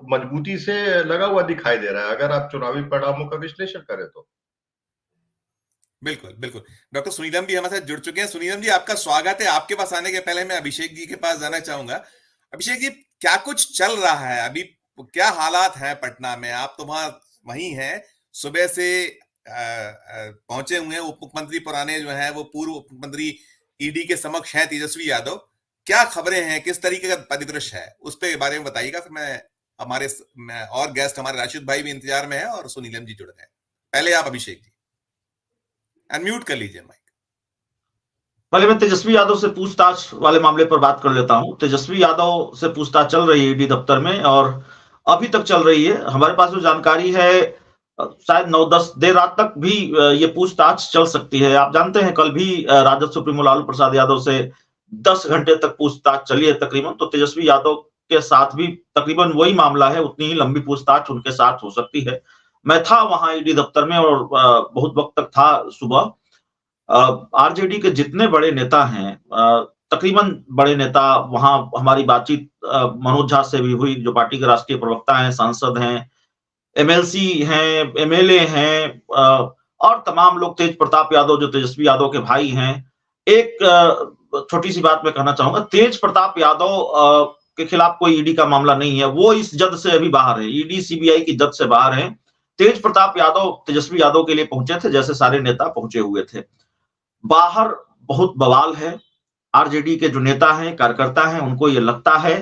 मजबूती से लगा हुआ दिखाई दे रहा है, अगर आप चुनावी परिणामों का विश्लेषण करें तो।
बिल्कुल बिल्कुल। डॉक्टर सुनीलम भी हमारे साथ जुड़ चुके हैं। सुनीलम जी, आपका स्वागत है। आपके पास आने के पहले मैं अभिषेक जी के पास जाना चाहूंगा। अभिषेक जी, क्या कुछ चल रहा है अभी, क्या हालात हैं पटना में? आप तो वहीं हैं, सुबह से पहुंचे हुए हैं। उप मुख्यमंत्री पुराने जो हैं वो पूर्व उप मुख्यमंत्री ईडी के समक्ष हैं, तेजस्वी यादव। क्या खबरें हैं, किस तरीके का परिदृश्य है, उस पे बारे में बताइएगा। फिर मैं और गेस्ट हमारे राशिद भाई भी इंतजार में है और सुनीलम जी जुड़ गए। पहले आप अभिषेक जी अनम्यूट कर लीजिए माइक।
पहले मैं तेजस्वी यादव से पूछताछ वाले मामले पर बात कर लेता हूं। तेजस्वी यादव से पूछताछ चल रही है ईडी दफ्तर में, और अभी तक चल रही है। हमारे पास जो जानकारी है, शायद 9-10 देर रात तक भी ये पूछताछ चल सकती है। आप जानते हैं, कल भी राजद सुप्रीमो लालू प्रसाद यादव से 10 घंटे तक पूछताछ चली है तकरीबन। तो तेजस्वी यादव के साथ भी तकरीबन वही मामला है, उतनी ही लंबी पूछताछ उनके साथ हो सकती है। मैं था वहां ईडी दफ्तर में, और बहुत वक्त तक था सुबह। आरजेडी के जितने बड़े नेता हैं, तकरीबन बड़े नेता, वहां हमारी बातचीत मनोज झा से भी हुई, जो पार्टी के राष्ट्रीय प्रवक्ता हैं, सांसद हैं, एमएलसी हैं, एमएलए हैं, और तमाम लोग, तेज प्रताप यादव जो तेजस्वी यादव के भाई हैं। एक छोटी सी बात मैं कहना चाहूंगा, तेज प्रताप यादव के खिलाफ कोई ईडी का मामला नहीं है, वो इस जद से अभी बाहर है, ईडी सीबीआई की जद से बाहर है। तेज प्रताप यादव तेजस्वी यादव के लिए पहुंचे थे, जैसे सारे नेता पहुंचे हुए थे। बाहर बहुत बवाल है। आरजेडी के जो नेता हैं, कार्यकर्ता हैं, उनको ये लगता है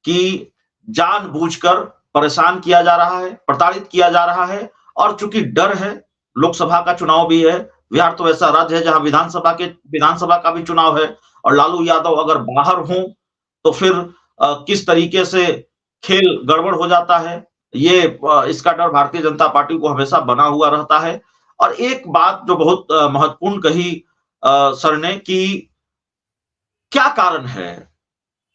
कि जानबूझकर परेशान किया जा रहा है, प्रताड़ित किया जा रहा है। और चूंकि डर है, लोकसभा का चुनाव भी है, बिहार तो ऐसा राज्य है जहां विधानसभा का भी चुनाव है, और लालू यादव अगर बाहर हों तो फिर किस तरीके से खेल गड़बड़ हो जाता है, ये इसका डर भारतीय जनता पार्टी को हमेशा बना हुआ रहता है। और एक बात जो बहुत महत्वपूर्ण कही सर ने, कि क्या कारण है,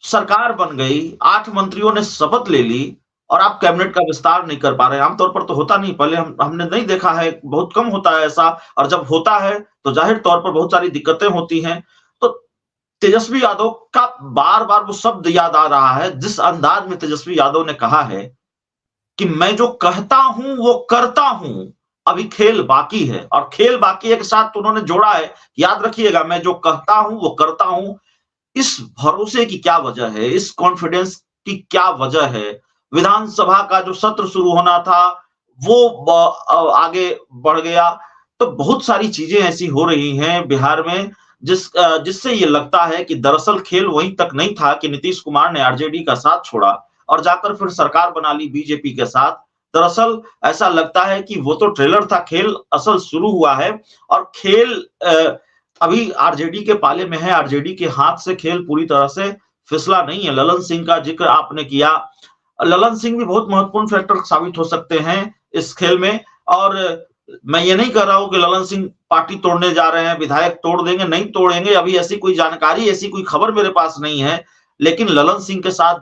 सरकार बन गई, 8 मंत्रियों ने शपथ ले ली, और आप कैबिनेट का विस्तार नहीं कर पा रहे हैं। आमतौर पर तो होता नहीं, पहले हमने नहीं देखा है, बहुत कम होता है ऐसा, और जब होता है तो जाहिर तौर पर बहुत सारी दिक्कतें होती हैं। तो तेजस्वी यादव का बार बार वो शब्द याद आ रहा है, जिस अंदाज में तेजस्वी यादव ने कहा है कि मैं जो कहता हूं वो करता हूं, अभी खेल बाकी है। और खेल बाकी है के साथ उन्होंने जोड़ा है, याद रखिएगा, मैं जो कहता हूं वो करता हूं। इस भरोसे की क्या वजह है, इस कॉन्फिडेंस की क्या वजह है? विधानसभा का जो सत्र शुरू होना था वो आगे बढ़ गया। तो बहुत सारी चीजें ऐसी हो रही हैं बिहार में जिससे ये लगता है कि दरअसल खेल वहीं तक नहीं था कि नीतीश कुमार ने आरजेडी का साथ छोड़ा और जाकर फिर सरकार बना ली बीजेपी के साथ। दरअसल ऐसा लगता है कि वो तो ट्रेलर था, खेल असल शुरू हुआ है। और खेल अभी आरजेडी के पाले में है, आरजेडी के हाथ से खेल पूरी तरह से फिसला नहीं है। ललन सिंह का जिक्र आपने किया, ललन सिंह भी बहुत महत्वपूर्ण फैक्टर साबित हो सकते हैं इस खेल में। और मैं ये नहीं कह रहा हूं कि ललन सिंह पार्टी तोड़ने जा रहे हैं, विधायक तोड़ देंगे, नहीं तोड़ेंगे, अभी ऐसी कोई जानकारी, ऐसी कोई खबर मेरे पास नहीं है। लेकिन ललन सिंह के साथ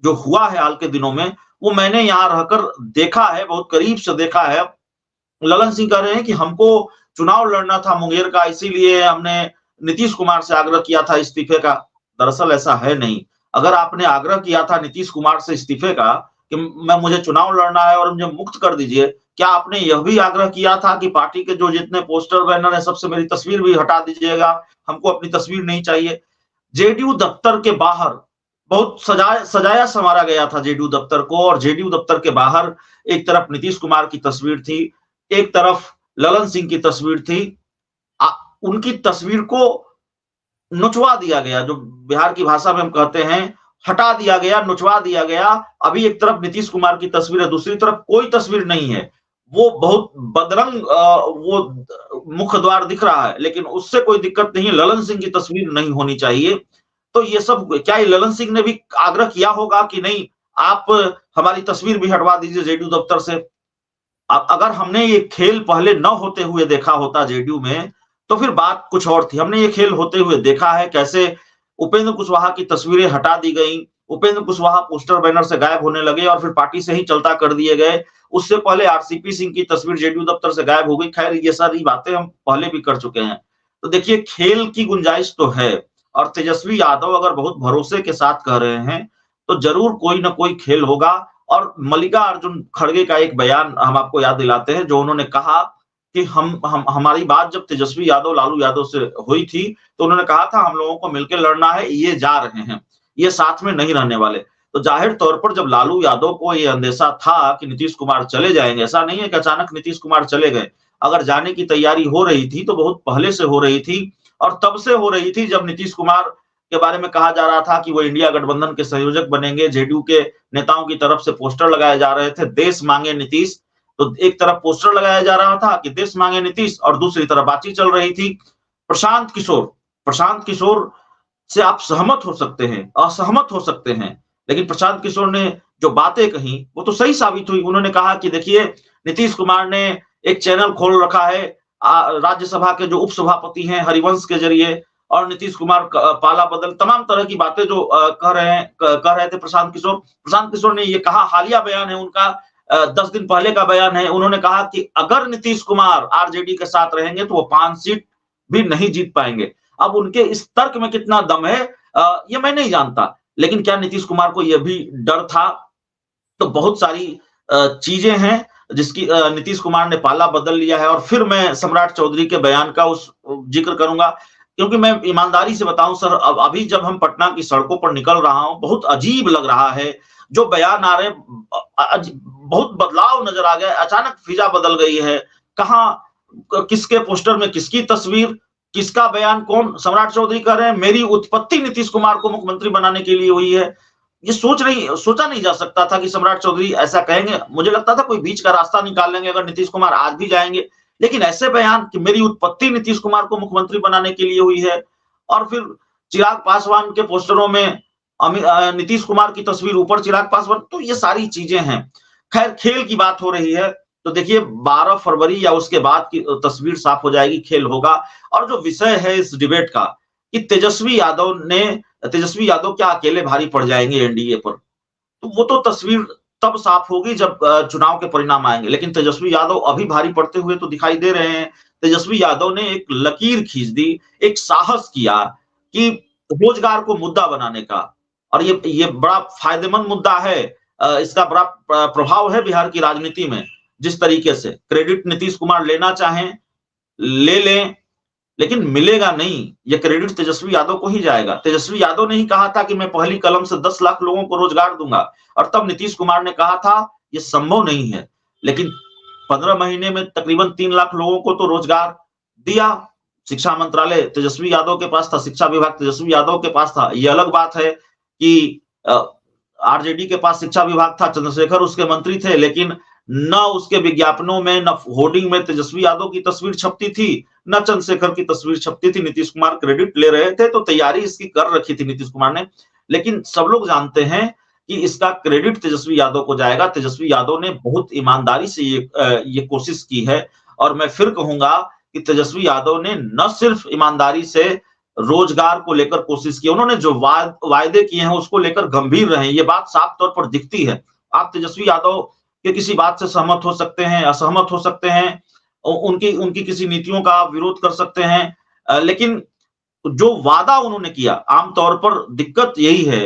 जो हुआ है हाल के दिनों में, वो मैंने यहां रहकर देखा है, बहुत करीब से देखा है। ललन सिंह कह रहे हैं कि हमको चुनाव लड़ना था मुंगेर का, इसीलिए हमने नीतीश कुमार से आग्रह किया था इस्तीफे का। दरअसल ऐसा है नहीं। अगर आपने आग्रह किया था नीतीश कुमार से इस्तीफे का कि मुझे चुनाव लड़ना है और मुझे मुक्त कर दीजिए, क्या आपने यह भी आग्रह किया था कि पार्टी के जो जितने पोस्टर बैनर है सबसे मेरी तस्वीर भी हटा दीजिएगा, हमको अपनी तस्वीर नहीं चाहिए? जेडीयू दफ्तर के बाहर बहुत सजाया संवारा गया था जेडीयू दफ्तर को, और जेडीयू दफ्तर के बाहर एक तरफ नीतीश कुमार की तस्वीर थी, एक तरफ ललन सिंह की तस्वीर थी। उनकी तस्वीर को नुचवा दिया गया, जो बिहार की भाषा में हम कहते हैं, हटा दिया गया, नुचवा दिया गया। अभी एक तरफ नीतीश कुमार की तस्वीर है, दूसरी तरफ कोई तस्वीर नहीं है। वो बहुत बदरंग वो मुख्य द्वार दिख रहा है, लेकिन उससे कोई दिक्कत नहीं है, ललन सिंह की तस्वीर नहीं होनी चाहिए। तो ये सब क्या ललन सिंह ने भी आग्रह किया होगा कि नहीं, आप हमारी तस्वीर भी हटवा दीजिए जेडीयू दफ्तर से? अगर हमने ये खेल पहले न होते हुए देखा होता जेडीयू में, तो फिर बात कुछ और थी। हमने ये खेल होते हुए देखा है, कैसे उपेंद्र कुशवाहा की तस्वीरें हटा दी गई, उपेंद्र कुशवाहा पोस्टर बैनर से गायब होने लगे और फिर पार्टी से ही चलता कर दिए गए। उससे पहले आरसीपी सिंह की तस्वीर जेडीयू दफ्तर से गायब हो गई। खैर, ये सारी बातें हम पहले भी कर चुके हैं। तो देखिए, खेल की गुंजाइश तो है, और तेजस्वी यादव अगर बहुत भरोसे के साथ कह रहे हैं तो जरूर कोई ना कोई खेल होगा। और मल्लिकार्जुन खड़गे का एक बयान हम आपको याद दिलाते हैं, जो उन्होंने कहा कि हमारी बात जब तेजस्वी यादव लालू यादव से हुई थी तो उन्होंने कहा था हम लोगों को मिलकर लड़ना है, ये जा रहे हैं, ये साथ में नहीं रहने वाले। तो जाहिर तौर पर जब लालू यादव को ये अंदेशा था कि नीतीश कुमार चले जाएंगे, ऐसा नहीं है कि अचानक नीतीश कुमार चले गए, अगर जाने की तैयारी हो रही थी तो बहुत पहले से हो रही थी। और तब से हो रही थी जब नीतीश कुमार के बारे में कहा जा रहा था कि वो इंडिया गठबंधन के संयोजक बनेंगे। जेडीयू के नेताओं की तरफ से पोस्टर लगाए जा रहे थे, देश मांगे नीतीश। तो एक तरफ पोस्टर लगाया जा रहा था कि देश मांगे नीतीश, और दूसरी तरफ बातचीत चल रही थी। प्रशांत किशोर से आप सहमत हो सकते हैं, असहमत हो सकते हैं, लेकिन प्रशांत किशोर ने जो बातें कही वो तो सही साबित हुई। उन्होंने कहा कि देखिए, नीतीश कुमार ने एक चैनल खोल रखा है राज्यसभा के जो उपसभापति हैं हरिवंश के जरिए, और नीतीश कुमार पाला बदल, तमाम तरह की बातें जो कह रहे थे प्रशांत किशोर ने ये कहा। हालिया बयान है उनका, 10 दिन पहले का बयान है। उन्होंने कहा कि अगर नीतीश कुमार आरजेडी के साथ रहेंगे तो वो 5 सीट भी नहीं जीत पाएंगे। अब उनके इस तर्क में कितना दम है ये मैं नहीं जानता, लेकिन क्या नीतीश कुमार को यह भी डर था? तो बहुत सारी चीजें हैं जिसकी नीतीश कुमार ने पाला बदल लिया है। और फिर मैं सम्राट चौधरी के बयान का उस जिक्र करूंगा, क्योंकि मैं ईमानदारी से बताऊं सर, अभी जब हम पटना की सड़कों पर निकल रहा हूं, बहुत अजीब लग रहा है जो बयान आ रहे हैं, बहुत बदलाव नजर आ गया। अचानक फिजा बदल गई है, कहां किसके पोस्टर में किसकी तस्वीर, किसका बयान कौन? सम्राट चौधरी कह रहे हैं मेरी उत्पत्ति नीतीश कुमार को मुख्यमंत्री बनाने के लिए हुई है। ये सोचा नहीं जा सकता था कि सम्राट चौधरी ऐसा कहेंगे। मुझे लगता था कोई बीच का रास्ता निकाल लेंगे अगर नीतीश कुमार आज भी जाएंगे, लेकिन ऐसे बयान कि मेरी उत्पत्ति नीतीश कुमार को मुख्यमंत्री बनाने के लिए हुई है। और फिर चिराग पासवान के पोस्टरों में नीतीश कुमार की तस्वीर, ऊपर चिराग पासवान। तो ये सारी चीजें हैं। खैर, खेल की बात हो रही है तो देखिए 12 फरवरी या उसके बाद की तस्वीर साफ हो जाएगी, खेल होगा। और जो विषय है इस डिबेट का कि तेजस्वी यादव क्या अकेले भारी पड़ जाएंगे एनडीए पर, तो वो तो तस्वीर तब साफ होगी जब चुनाव के परिणाम आएंगे। लेकिन तेजस्वी यादव अभी भारी पड़ते हुए तो दिखाई दे रहे हैं। तेजस्वी यादव ने एक लकीर खींच दी, एक साहस किया कि रोजगार को मुद्दा बनाने का। और ये बड़ा फायदेमंद मुद्दा है, इसका बड़ा प्रभाव है बिहार की राजनीति में। जिस तरीके से क्रेडिट नीतीश कुमार लेना चाहें ले लें, लेकिन मिलेगा नहीं, ये क्रेडिट तेजस्वी यादव को ही जाएगा। तेजस्वी यादव ने ही कहा था कि मैं पहली कलम से 10 लाख लोगों को रोजगार दूंगा, और तब नीतीश कुमार ने कहा था ये संभव नहीं है, लेकिन 15 महीने में तकरीबन 3 लाख लोगों को तो रोजगार दिया। शिक्षा मंत्रालय तेजस्वी यादव के पास था, शिक्षा विभाग तेजस्वी यादव के पास था। ये अलग बात है कि आरजेडी के पास शिक्षा विभाग था, चंद्रशेखर उसके मंत्री थे, लेकिन न उसके विज्ञापनों में, न होर्डिंग में तेजस्वी यादव की तस्वीर छपती थी, न चंद्रशेखर की तस्वीर छपती थी। नीतीश कुमार क्रेडिट ले रहे थे, तो तैयारी इसकी कर रखी थी नीतीश कुमार ने, लेकिन सब लोग जानते हैं कि इसका क्रेडिट तेजस्वी यादव को जाएगा। तेजस्वी यादव ने बहुत ईमानदारी से ये कोशिश की है, और मैं फिर कहूंगा कि तेजस्वी यादव ने न सिर्फ ईमानदारी से रोजगार को लेकर कोशिश की, उन्होंने जो वायदे किए हैं उसको लेकर गंभीर रहे। ये बात साफ तौर पर दिखती है। आप तेजस्वी यादव के किसी बात से सहमत हो सकते हैं, असहमत हो सकते हैं, उनकी किसी नीतियों का आप विरोध कर सकते हैं, लेकिन जो वादा उन्होंने किया, आमतौर पर दिक्कत यही है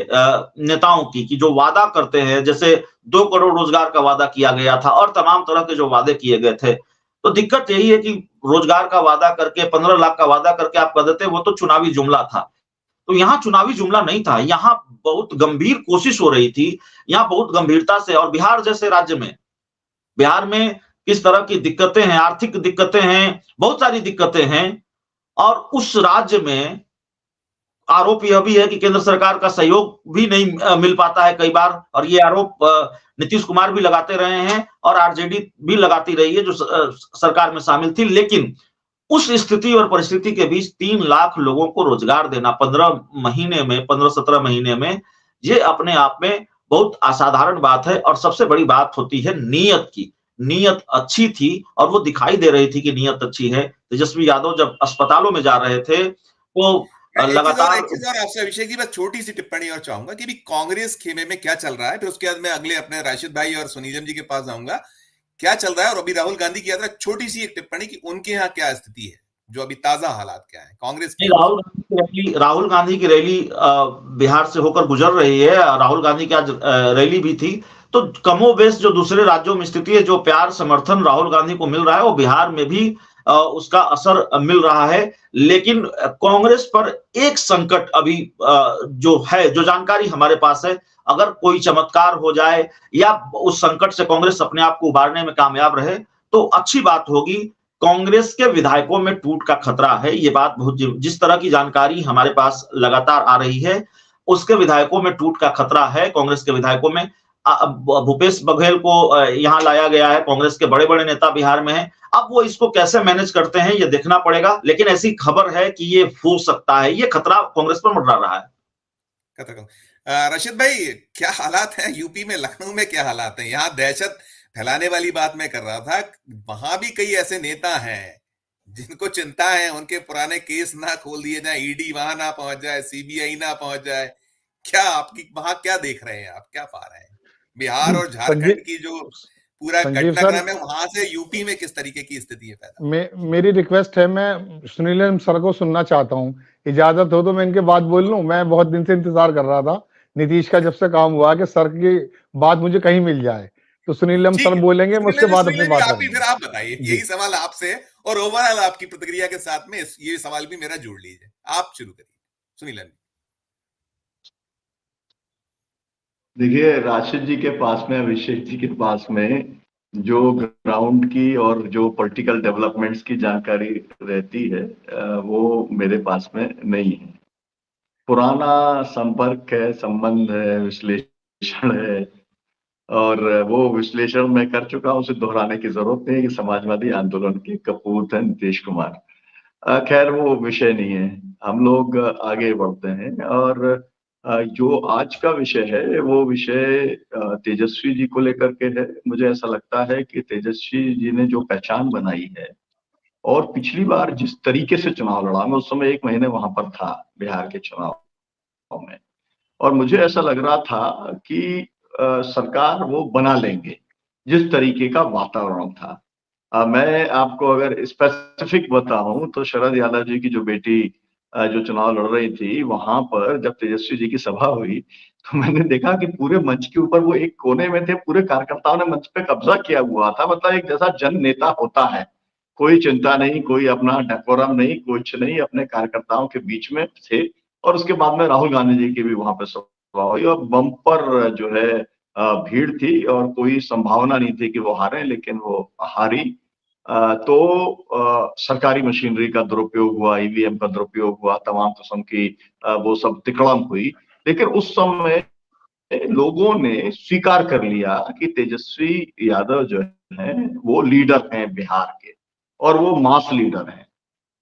नेताओं की कि जो वादा करते हैं, जैसे 2 करोड़ रोजगार का वादा किया गया था और तमाम तरह के जो वादे किए गए थे, तो दिक्कत यही है कि रोजगार का वादा करके 15 लाख का वादा करके आप कह देते वो तो चुनावी जुमला था। तो यहाँ चुनावी जुमला नहीं था, यहाँ बहुत गंभीर कोशिश हो रही थी, यहाँ बहुत गंभीरता से। और बिहार जैसे राज्य में, बिहार में किस तरह की दिक्कतें हैं, आर्थिक दिक्कतें हैं, बहुत सारी दिक्कतें हैं, और उस राज्य में आरोप यह भी है कि केंद्र सरकार का सहयोग भी नहीं मिल पाता है कई बार, और ये आरोप नीतीश कुमार भी लगाते रहे हैं और आरजेडी भी लगाती रही है जो सरकार में शामिल थी। लेकिन उस स्थिति और परिस्थिति के बीच 3 लाख लोगों को रोजगार देना 15 महीने में, 15-17 महीने में, ये अपने आप में बहुत असाधारण बात है। और सबसे बड़ी बात होती है नीयत की। नीयत अच्छी थी और वो दिखाई दे रही थी कि नीयत अच्छी है। तेजस्वी यादव जब अस्पतालों में जा रहे थे तो लगातार
एक चीज और आपसे अभिषेक जी, बस छोटी सी टिप्पणी और चाहूंगा कि भी कांग्रेस खेमे में क्या चल रहा है, फिर उसके बाद मैं अगले अपने राशिद भाई और सुनीलम जी के पास आऊंगा, क्या चल रहा है। और अभी राहुल गांधी की यात्रा, छोटी सी एक टिप्पणी कि उनके यहाँ क्या स्थिति है, जो अभी ताजा हालात क्या है कांग्रेस की।
राहुल गांधी की रैली बिहार से होकर गुजर रही है। राहुल गांधी की आज रैली भी थी। तो कमोबेश जो दूसरे राज्यों में स्थिति है, जो प्यार समर्थन राहुल गांधी को मिल रहा है, वो बिहार में भी उसका असर मिल रहा है। लेकिन कांग्रेस पर एक संकट अभी जो है, जो जानकारी हमारे पास है, अगर कोई चमत्कार हो जाए या उस संकट से कांग्रेस अपने आप को उबारने में कामयाब रहे तो अच्छी बात होगी। कांग्रेस के विधायकों में टूट का खतरा है, ये बात बहुत, जिस तरह की जानकारी हमारे पास लगातार आ रही है, उसके विधायकों में टूट का खतरा है। कांग्रेस के विधायकों में भूपेश बघेल को यहाँ लाया गया है, कांग्रेस के बड़े बड़े नेता बिहार में हैं। अब वो इसको कैसे मैनेज करते हैं ये देखना पड़ेगा, लेकिन ऐसी खबर है कि ये हो सकता है, ये खतरा कांग्रेस पर मंडरा रहा है।
रशीद भाई, क्या हालात हैं यूपी में, लखनऊ में क्या हालात हैं? यहाँ दहशत फैलाने वाली बात मैं कर रहा था, वहां भी कई ऐसे नेता हैं जिनको चिंता है उनके पुराने केस ना खोल दिए जाए, ईडी वहां ना पहुंच जाए, सीबीआई ना पहुंच जाए। क्या आपकी वहां क्या देख रहे हैं, आप क्या पा रहे हैं बिहार और झारखंड की जो पूरा घटनाक्रम है, वहां से यूपी में किस तरीके की स्थिति है पैदा?
मेरी रिक्वेस्ट है, मैं सुनील सर को सुनना चाहता हूँ, इजाजत हो तो मैं इनके बात बोल लूं। मैं बहुत दिन से इंतजार कर रहा था नीतीश का, जब से काम हुआ कि सर की बात मुझे कहीं मिल जाए, तो सुनीलम सर बोलेंगे, मैं उसके बाद अपनी बात करूंगा।
फिर आप बताइए, यही सवाल आपसे और ओवरऑल आपकी प्रतिक्रिया के साथ में ये सवाल भी मेरा जोड़ लीजिए। आप शुरू करिए सुनीलम।
देखिए, राशिद जी के पास में, अभिषेक जी के पास में जो ग्राउंड की और जो पॉलिटिकल डेवलपमेंट्स की जानकारी रहती है वो मेरे पास में नहीं है। पुराना संपर्क है, संबंध है, विश्लेषण है, और वो विश्लेषण मैं कर चुका हूं, उसे दोहराने की जरूरत नहीं है कि समाजवादी आंदोलन के कपूत हैं नीतीश कुमार। खैर वो विषय नहीं है, हम लोग आगे बढ़ते हैं। और जो आज का विषय है वो विषय तेजस्वी जी को लेकर के है। मुझे ऐसा लगता है कि तेजस्वी जी ने जो पहचान बनाई है, और पिछली बार जिस तरीके से चुनाव लड़ा, मैं उस समय 1 महीने वहां पर था बिहार के चुनाव में, और मुझे ऐसा लग रहा था कि सरकार वो बना लेंगे जिस तरीके का वातावरण था। मैं आपको अगर स्पेसिफिक बताऊं तो शरद यादव जी की जो बेटी जो चुनाव लड़ रही थी, वहां पर जब तेजस्वी जी की सभा हुई तो मैंने देखा कि पूरे मंच के ऊपर वो एक कोने में थे, पूरे कार्यकर्ताओं ने मंच पे कब्जा किया हुआ था। मतलब एक जैसा जन नेता होता है, कोई चिंता नहीं, कोई अपना डेकोरम नहीं, कुछ नहीं, अपने कार्यकर्ताओं के बीच में थे। और उसके बाद में राहुल गांधी जी की भी वहां पे सभा हुई और बम्पर जो है भीड़ थी और कोई संभावना नहीं थी कि वो हारे, लेकिन वो हारी। तो सरकारी मशीनरी का दुरुपयोग हुआ, ईवीएम का दुरुपयोग हुआ, तमाम किस्म की वो सब तिकड़म हुई। लेकिन उस समय लोगों ने स्वीकार कर लिया कि तेजस्वी यादव जो है वो लीडर हैं बिहार के, और वो मास लीडर हैं।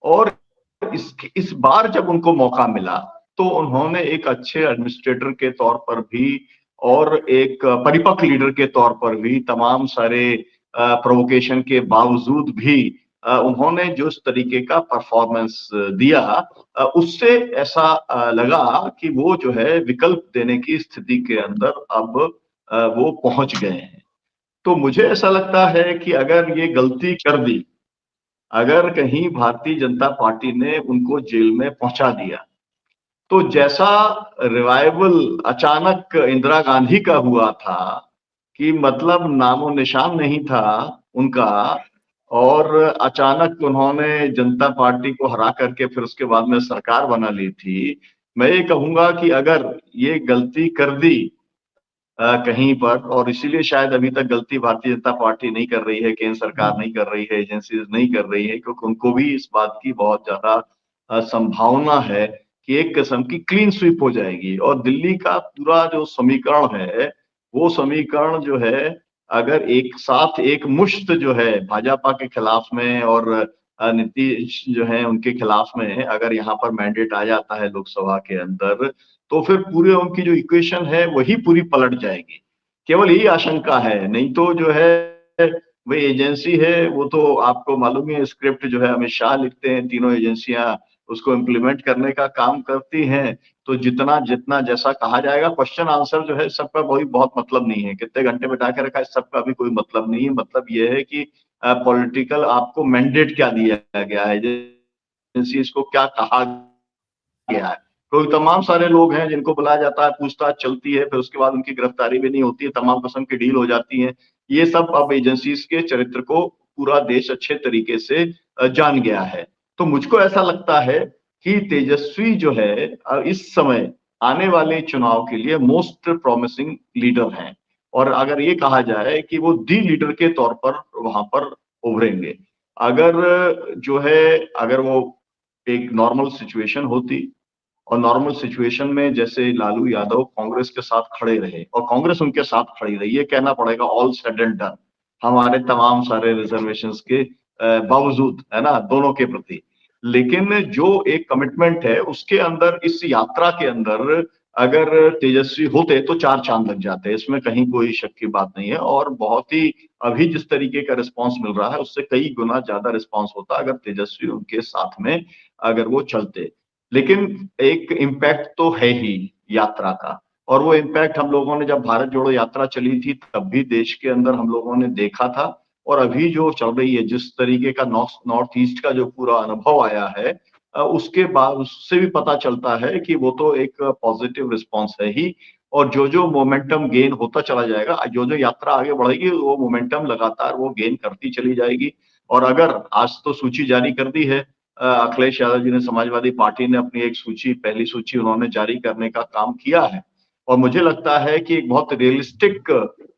और इस बार जब उनको मौका मिला तो उन्होंने एक अच्छे एडमिनिस्ट्रेटर के तौर पर भी और एक परिपक्व लीडर के तौर पर भी तमाम सारे प्रोवोकेशन के बावजूद भी उन्होंने जो इस तरीके का परफॉर्मेंस दिया, उससे ऐसा लगा कि वो जो है विकल्प देने की स्थिति के अंदर अब वो पहुंच गए हैं। तो मुझे ऐसा लगता है कि अगर ये गलती कर दी, अगर कहीं भारतीय जनता पार्टी ने उनको जेल में पहुंचा दिया, तो जैसा रिवाइवल अचानक इंदिरा गांधी का हुआ था कि मतलब नामो निशान नहीं था उनका, और अचानक उन्होंने जनता पार्टी को हरा करके फिर उसके बाद में सरकार बना ली थी। मैं ये कहूंगा कि अगर ये गलती कर दी कहीं पर, और इसीलिए शायद अभी तक गलती भारतीय जनता पार्टी नहीं कर रही है, केंद्र सरकार नहीं कर रही है, एजेंसीज नहीं कर रही है, क्योंकि उनको भी इस बात की बहुत ज्यादा संभावना है कि एक किस्म की क्लीन स्वीप हो जाएगी। और दिल्ली का पूरा जो समीकरण है, वो समीकरण जो है अगर एक साथ एक मुश्त जो है भाजपा के खिलाफ में और नीतीश जो है उनके खिलाफ में अगर यहाँ पर मैंडेट आ जाता है लोकसभा के अंदर, तो फिर पूरे उनकी जो इक्वेशन है वही पूरी पलट जाएगी। केवल यही आशंका है, नहीं तो जो है वही एजेंसी है, वो तो आपको मालूम है स्क्रिप्ट जो है अमित शाह लिखते हैं, तीनों एजेंसियां उसको इम्प्लीमेंट करने का काम करती हैं। तो जितना जितना जैसा कहा जाएगा, क्वेश्चन आंसर जो है सबका कोई बहुत मतलब नहीं है, कितने घंटे बैठा के रखा है सबका भी कोई मतलब नहीं है। मतलब ये है कि पॉलिटिकल आपको मैंडेट क्या दिया गया है, एजेंसी इसको क्या कहा गया है। तो तमाम सारे लोग हैं जिनको बुलाया जाता है, पूछताछ चलती है, फिर उसके बाद उनकी गिरफ्तारी भी नहीं होती है, तमाम किस्म की डील हो जाती है। ये सब अब एजेंसीज के चरित्र को पूरा देश अच्छे तरीके से जान गया है। तो मुझको ऐसा लगता है कि तेजस्वी जो है इस समय आने वाले चुनाव के लिए मोस्ट प्रॉमिसिंग लीडर हैं, और अगर ये कहा जाए कि वो दी लीडर के तौर पर वहां पर उभरेंगे। अगर जो है अगर वो एक नॉर्मल सिचुएशन होती, और नॉर्मल सिचुएशन में जैसे लालू यादव कांग्रेस के साथ खड़े रहे और कांग्रेस उनके साथ खड़ी रही, ये कहना पड़ेगा ऑल सेड एंड डन, हमारे तमाम सारे रिजर्वेशंस के बावजूद, है ना, दोनों के प्रति। लेकिन जो एक कमिटमेंट है उसके अंदर, इस यात्रा के अंदर अगर तेजस्वी होते तो 4 चांद लग जाते, इसमें कहीं कोई शक की बात नहीं है। और बहुत ही अभी जिस तरीके का रिस्पांस मिल रहा है उससे कई गुना ज्यादा रिस्पांस होता अगर तेजस्वी उनके साथ में अगर वो चलते। लेकिन एक इम्पैक्ट तो है ही यात्रा का, और वो इम्पैक्ट हम लोगों ने जब भारत जोड़ो यात्रा चली थी तब भी देश के अंदर हम लोगों ने देखा था, और अभी जो चल रही है जिस तरीके का नॉर्थ ईस्ट का जो पूरा अनुभव आया है, उसके बाद उससे भी पता चलता है कि वो तो एक पॉजिटिव रिस्पॉन्स है ही। और जो जो मोमेंटम गेन होता चला जाएगा, जो जो यात्रा आगे बढ़ेगी, वो मोमेंटम लगातार वो गेन करती चली जाएगी। और अगर आज तो सूची जारी कर दी है अखिलेश यादव जी ने, समाजवादी पार्टी ने अपनी एक सूची, पहली सूची उन्होंने जारी करने का काम किया है, और मुझे लगता है कि एक बहुत रियलिस्टिक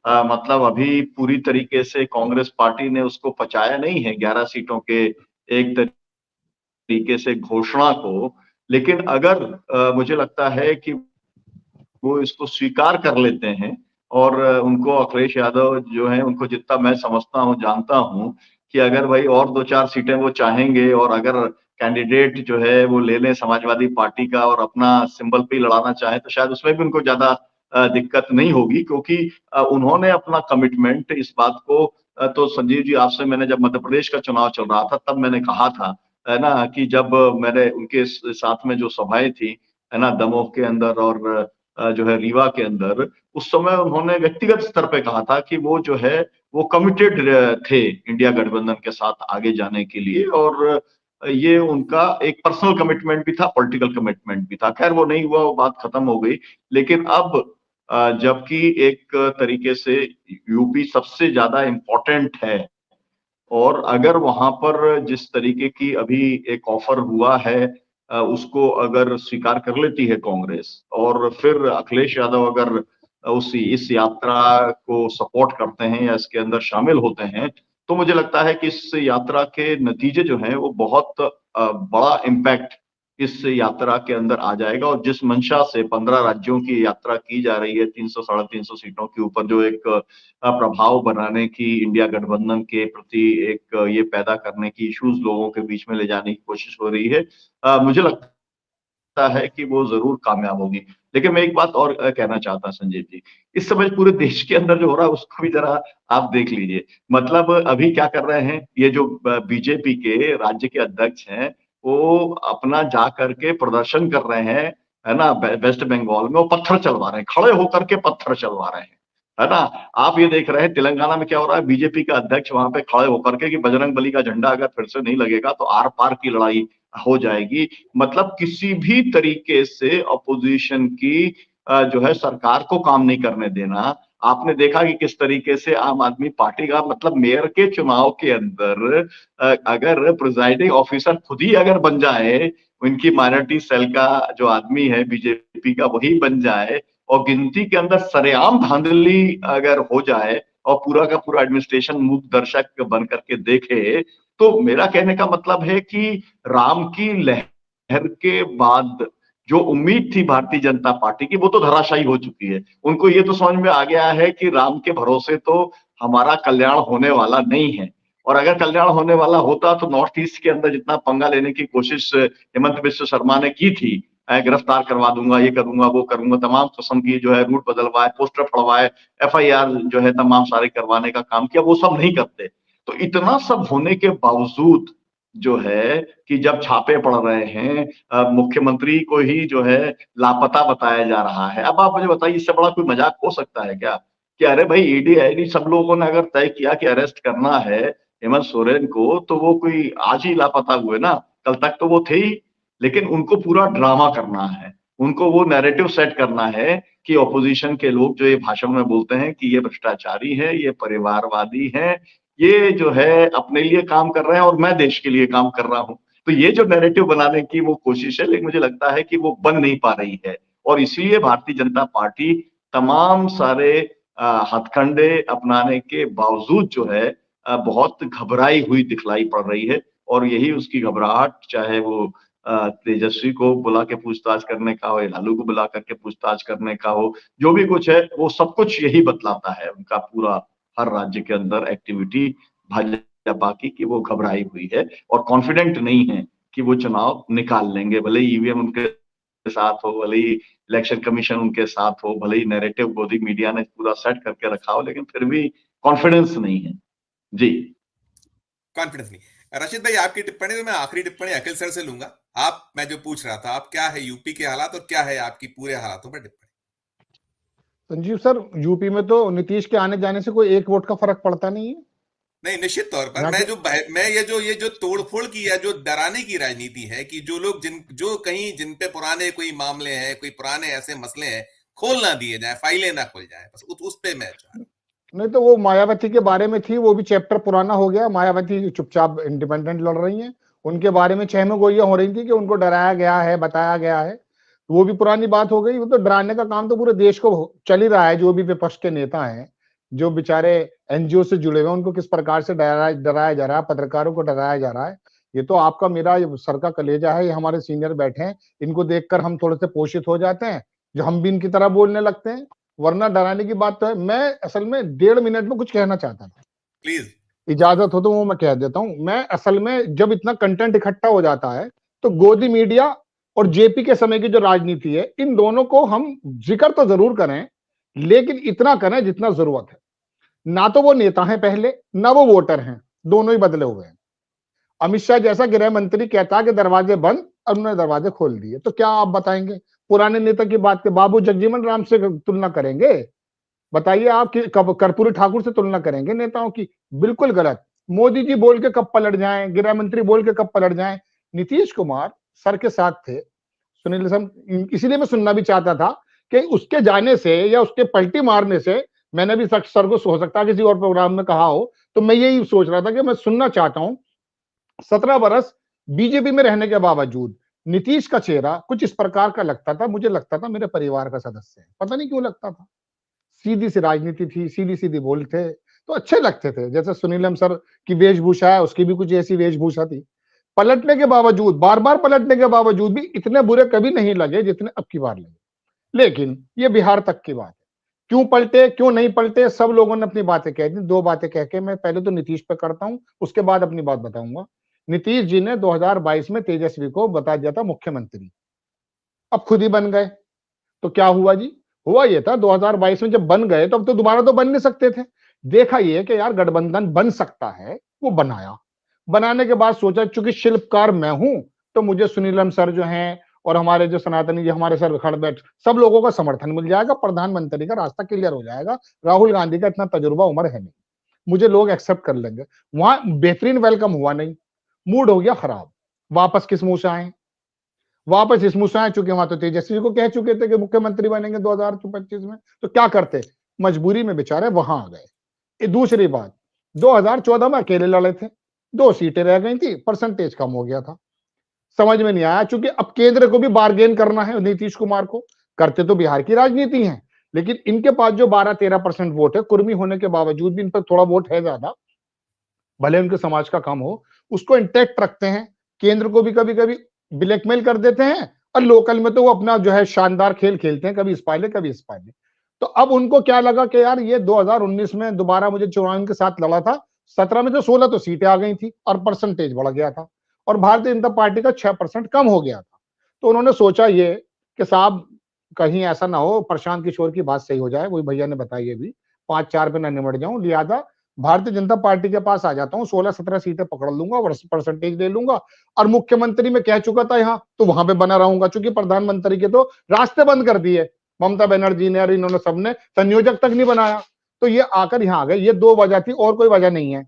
मतलब अभी पूरी तरीके से कांग्रेस पार्टी ने उसको पचाया नहीं है 11 सीटों के एक तरीके से घोषणा को। लेकिन अगर मुझे लगता है कि वो इसको स्वीकार कर लेते हैं, और उनको अखिलेश यादव जो है उनको जितना मैं समझता हूँ, जानता हूँ कि अगर भाई और 2-4 सीटें वो चाहेंगे, और अगर कैंडिडेट जो है वो ले लें समाजवादी पार्टी का और अपना सिंबल पे लड़ाना चाहे, तो शायद उसमें भी उनको ज्यादा दिक्कत नहीं होगी, क्योंकि उन्होंने अपना कमिटमेंट इस बात को तो संजीव जी, आपसे मैंने जब मध्य प्रदेश का चुनाव चल रहा था तब मैंने कहा था, है ना, कि जब मैंने उनके साथ में जो सभाएं थी, है ना, दमोह के अंदर और जो है रीवा के अंदर, उस समय उन्होंने व्यक्तिगत स्तर पे कहा था कि वो जो है वो कमिटेड थे इंडिया गठबंधन के साथ आगे जाने के लिए। और ये उनका एक पर्सनल कमिटमेंट भी था, पॉलिटिकल कमिटमेंट भी था। खैर वो नहीं हुआ, वो बात खत्म हो गई। लेकिन अब जबकि एक तरीके से यूपी सबसे ज्यादा इम्पोर्टेंट है, और अगर वहां पर जिस तरीके की अभी एक ऑफर हुआ है उसको अगर स्वीकार कर लेती है कांग्रेस, और फिर अखिलेश यादव अगर इस यात्रा को सपोर्ट करते हैं या इसके अंदर शामिल होते हैं, तो मुझे लगता है कि इस यात्रा के नतीजे जो हैं वो बहुत बड़ा इम्पैक्ट इस यात्रा के अंदर आ जाएगा। और जिस मंशा से 15 राज्यों की यात्रा की जा रही है, 300 350 सीटों के ऊपर जो एक प्रभाव बनाने की, इंडिया गठबंधन के प्रति एक ये पैदा करने की, इश्यूज लोगों के बीच में ले जाने की कोशिश हो रही है, मुझे लगता है कि वो जरूर कामयाब होगी। लेकिन मैं एक बात और कहना चाहता संजय जी, इस समय पूरे देश के अंदर जो हो रहा है उसको भी जरा आप देख लीजिए। मतलब अभी क्या कर रहे हैं ये जो बीजेपी के राज्य के अध्यक्ष हैं, वो अपना जा करके प्रदर्शन कर रहे हैं, है ना, वेस्ट बंगाल में वो पत्थर चलवा रहे हैं, खड़े होकर के पत्थर चलवा रहे हैं, है ना। आप ये देख रहे हैं तेलंगाना में क्या हो रहा है, बीजेपी का अध्यक्ष वहां पे खड़े होकर के कि बजरंग बली का झंडा अगर फिर से नहीं लगेगा तो आर पार की लड़ाई हो जाएगी। मतलब किसी भी तरीके से अपोजिशन की जो है सरकार को काम नहीं करने देना। आपने देखा कि किस तरीके से आम आदमी पार्टी का, मतलब मेयर के चुनाव के अंदर अगर प्रिजाइडिंग ऑफिसर खुद ही अगर बन जाए, उनकी माइनॉरिटी सेल का जो आदमी है बीजेपी का वही बन जाए, और गिनती के अंदर सरेआम धांधली अगर हो जाए और पूरा का पूरा एडमिनिस्ट्रेशन मूक दर्शक बन करके देखे, तो मेरा कहने का मतलब है कि राम की लहर के बाद जो उम्मीद थी भारतीय जनता पार्टी की, वो तो धराशायी हो चुकी है। उनको ये तो समझ में आ गया है कि राम के भरोसे तो हमारा कल्याण होने वाला नहीं है। और अगर कल्याण होने वाला होता तो नॉर्थ ईस्ट के अंदर जितना पंगा लेने की कोशिश हेमंत बिश्व शर्मा ने की थी, गिरफ्तार करवा दूंगा, ये करूंगा, वो करूंगा, तमाम किस्म की जो है रूट बदलवाए, पोस्टर फड़वाए, एफआईआर जो है तमाम सारे करवाने का काम किया, वो सब नहीं करते। तो इतना सब होने के बावजूद जो है कि जब छापे पड़ रहे हैं, मुख्यमंत्री को ही जो है लापता बताया जा रहा है। अब आप मुझे बताइए, इससे बड़ा कोई मजाक हो सकता है क्या? कि अरे भाई ईडी आईडी सब लोगों ने अगर तय किया कि अरेस्ट करना है हेमंत सोरेन को, तो वो कोई आज ही लापता हुए ना, कल तक तो वो थे ही। लेकिन उनको पूरा ड्रामा करना है, उनको वो नैरेटिव सेट करना है कि ऑपोजिशन के लोग जो ये भाषण में बोलते हैं कि ये भ्रष्टाचारी है, ये परिवारवादी है, ये जो है अपने लिए काम कर रहे हैं और मैं देश के लिए काम कर रहा हूं। तो ये जो नैरेटिव बनाने की वो कोशिश है, लेकिन मुझे लगता है कि वो बन नहीं पा रही है। और इसलिए भारतीय जनता पार्टी तमाम सारे हथकंडे अपनाने के बावजूद जो है बहुत घबराई हुई दिखलाई पड़ रही है। और यही उसकी घबराहट, चाहे वो तेजस्वी को बुला के पूछताछ करने का हो या लालू को बुला करके पूछताछ करने का हो, जो भी कुछ है वो सब कुछ यही बतलाता है उनका पूरा हर राज्य के अंदर एक्टिविटी भाजपा की, कि वो घबराई हुई है और कॉन्फिडेंट नहीं है कि वो चुनाव निकाल लेंगे। भले ही ईवीएम उनके साथ हो, भले ही इलेक्शन कमीशन उनके साथ हो, भले ही नैरेटिव गोदी मीडिया ने पूरा सेट करके रखा हो, लेकिन फिर भी कॉन्फिडेंस नहीं है जी।
कॉन्फिडेंस नहीं। रशीद भाई, आपकी टिप्पणी में मैं आखिरी टिप्पणी अखिल सर से लूंगा। आप, मैं जो पूछ रहा था, आप क्या है यूपी के हालात और क्या है आपकी पूरे हालातों पर टिप्पणी?
संजीव सर, यूपी में तो नीतीश के आने जाने से कोई एक वोट का फर्क पड़ता नहीं है।
नहीं, निश्चित तौर पर मैं ये जो तोड़फोड़ की है, जो डराने की राजनीति है कि जो लोग जिन पे पुराने कोई मामले हैं, कोई पुराने ऐसे मसले हैं, खोल ना दिए जाए, फाइलें ना खुल जाए, बस उस पे मैं चाह रहा हूं।
नहीं तो वो मायावती के बारे में थी, वो भी चैप्टर पुराना हो गया। मायावती चुपचाप इंडिपेंडेंट लड़ रही हैं, उनके बारे में छह में गोलियां हो रही थी कि उनको डराया गया है, बताया गया है, वो भी पुरानी बात हो गई। वो तो डराने का काम तो पूरे देश को चल ही रहा है। जो भी विपक्ष के नेता हैं, जो बेचारे एनजीओ से जुड़े हुए हैं, उनको किस प्रकार से डराया जा रहा है, पत्रकारों को डराया जा रहा है। ये तो आपका मेरा सर का कलेजा है। ये हमारे सीनियर बैठे हैं, इनको देखकर हम थोड़े से पोषित हो जाते हैं, जो हम भी इनकी तरह बोलने लगते हैं, वरना डराने की बात तो है। मैं असल में 1.5 मिनट में कुछ कहना चाहता था,
प्लीज
इजाजत हो तो वो मैं कह देता हूं। मैं असल में जब इतना कंटेंट इकट्ठा हो जाता है तो गोदी मीडिया और जेपी के समय की जो राजनीति है, इन दोनों को हम जिक्र तो जरूर करें, लेकिन इतना करें जितना जरूरत है। ना तो वो नेता हैं पहले, ना वो वोटर हैं, दोनों ही बदले हुए हैं। अमित शाह जैसा गृह मंत्री कहता कि दरवाजे बंद, और उन्होंने दरवाजे खोल दिए। तो क्या आप बताएंगे पुराने नेता की बात के? बाबू जगजीवन राम से तुलना करेंगे? बताइए आप कि कर्पूरी ठाकुर से तुलना करेंगे नेताओं की? बिल्कुल गलत। मोदी जी बोल के कब पलट जाएं, गृह मंत्री बोल के कब पलट जाएं, नीतीश कुमार सर के साथ थे, सुनील सर, इसीलिए मैं सुनना भी चाहता था कि उसके जाने से या उसके पलटी मारने से, मैंने भी सर को हो सकता है किसी और प्रोग्राम में कहा हो, तो मैं यही सोच रहा था कि मैं सुनना चाहता हूं 17 बरस बीजेपी में रहने के बावजूद नीतीश का चेहरा कुछ इस प्रकार का लगता था, मुझे लगता था मेरे परिवार का सदस्य है, पता नहीं क्यों लगता था। सीधी सी राजनीति थी, सीधी सीधी बोल थे, तो अच्छे लगते थे। जैसे सुनीलम सर की वेशभूषा है, उसकी भी कुछ ऐसी वेशभूषा थी। पलटने के बावजूद, बार बार पलटने के बावजूद भी इतने बुरे कभी नहीं लगे जितने अब की बार लगे। लेकिन ये बिहार तक की बात है, क्यों पलटे क्यों नहीं पलटे, सब लोगों ने अपनी बातें कह दी। दो बातें कह के मैं पहले तो नीतीश पे करता हूं, उसके बाद अपनी बात बताऊंगा। नीतीश जी ने 2022 में तेजस्वी को बता दिया था मुख्यमंत्री, अब खुद ही बन गए। तो क्या हुआ जी, हुआ ये था 2022 में जब बन गए तो अब तो दोबारा तो बन नहीं सकते थे। देखा ये कि यार गठबंधन बन सकता है, वो बनाया। बनाने के बाद सोचा चूंकि शिल्पकार मैं हूं तो मुझे सुनीलम सर जो हैं और हमारे जो सनातनी जी हमारे सर खड़ बैठ सब लोगों का समर्थन मिल जाएगा, प्रधानमंत्री का रास्ता क्लियर हो जाएगा। राहुल गांधी का इतना तजुर्बा उम्र है नहीं, मुझे लोग एक्सेप्ट कर लेंगे। वहां बेहतरीन वेलकम हुआ नहीं, मूड हो गया खराब। वापस किस मुंह से आए, वापस इस मुंह से आए चुके, वहां तो तेजस्वी को कह चुके थे कि मुख्यमंत्री बनेंगे 2025 में, तो क्या करते, मजबूरी में बेचारे वहां आ गए। दूसरी बात, 2014 में अकेले लड़े थे, 2 सीटें रह गई थी, परसेंटेज कम हो गया था। समझ में नहीं आया, चूंकि अब केंद्र को भी बार्गेन करना है नीतीश कुमार को, करते तो बिहार की राजनीति है, लेकिन इनके पास जो 12-13% वोट है, कुर्मी होने के बावजूद भी इन पर थोड़ा वोट है ज्यादा, भले उनके समाज का कम हो, उसको इंटैक्ट रखते हैं। केंद्र को भी कभी कभी ब्लैकमेल कर देते हैं और लोकल में तो वो अपना जो है शानदार खेल खेलते हैं, कभी इस पाले कभी इस पाले। तो अब उनको क्या लगा कि यार ये 2019 में दोबारा मुझे चुनाव के साथ लड़ा था, 17 में तो 16 तो सीटें आ गई थी और परसेंटेज बढ़ गया था और भारतीय जनता पार्टी का 6% कम हो गया था। तो उन्होंने सोचा ये कि साहब कहीं ऐसा ना हो प्रशांत किशोर की बात सही हो जाए, वही भैया ने बताई है भी, 5-4 पे ना निमट जाऊं, लिहाजा भारतीय जनता पार्टी के पास आ जाता हूं, 16-17 सीटें पकड़ लूंगा और परसेंटेज ले लूंगा। और मुख्यमंत्री में कह चुका था यहां, तो वहां पे बना रहूंगा, क्योंकि प्रधानमंत्री के तो रास्ते बंद कर दिए ममता बनर्जी ने और इन्होंने सबने, संयोजक तक नहीं बनाया। तो ये आकर यहाँ आ गए, ये 2 वजह थी और कोई वजह नहीं है।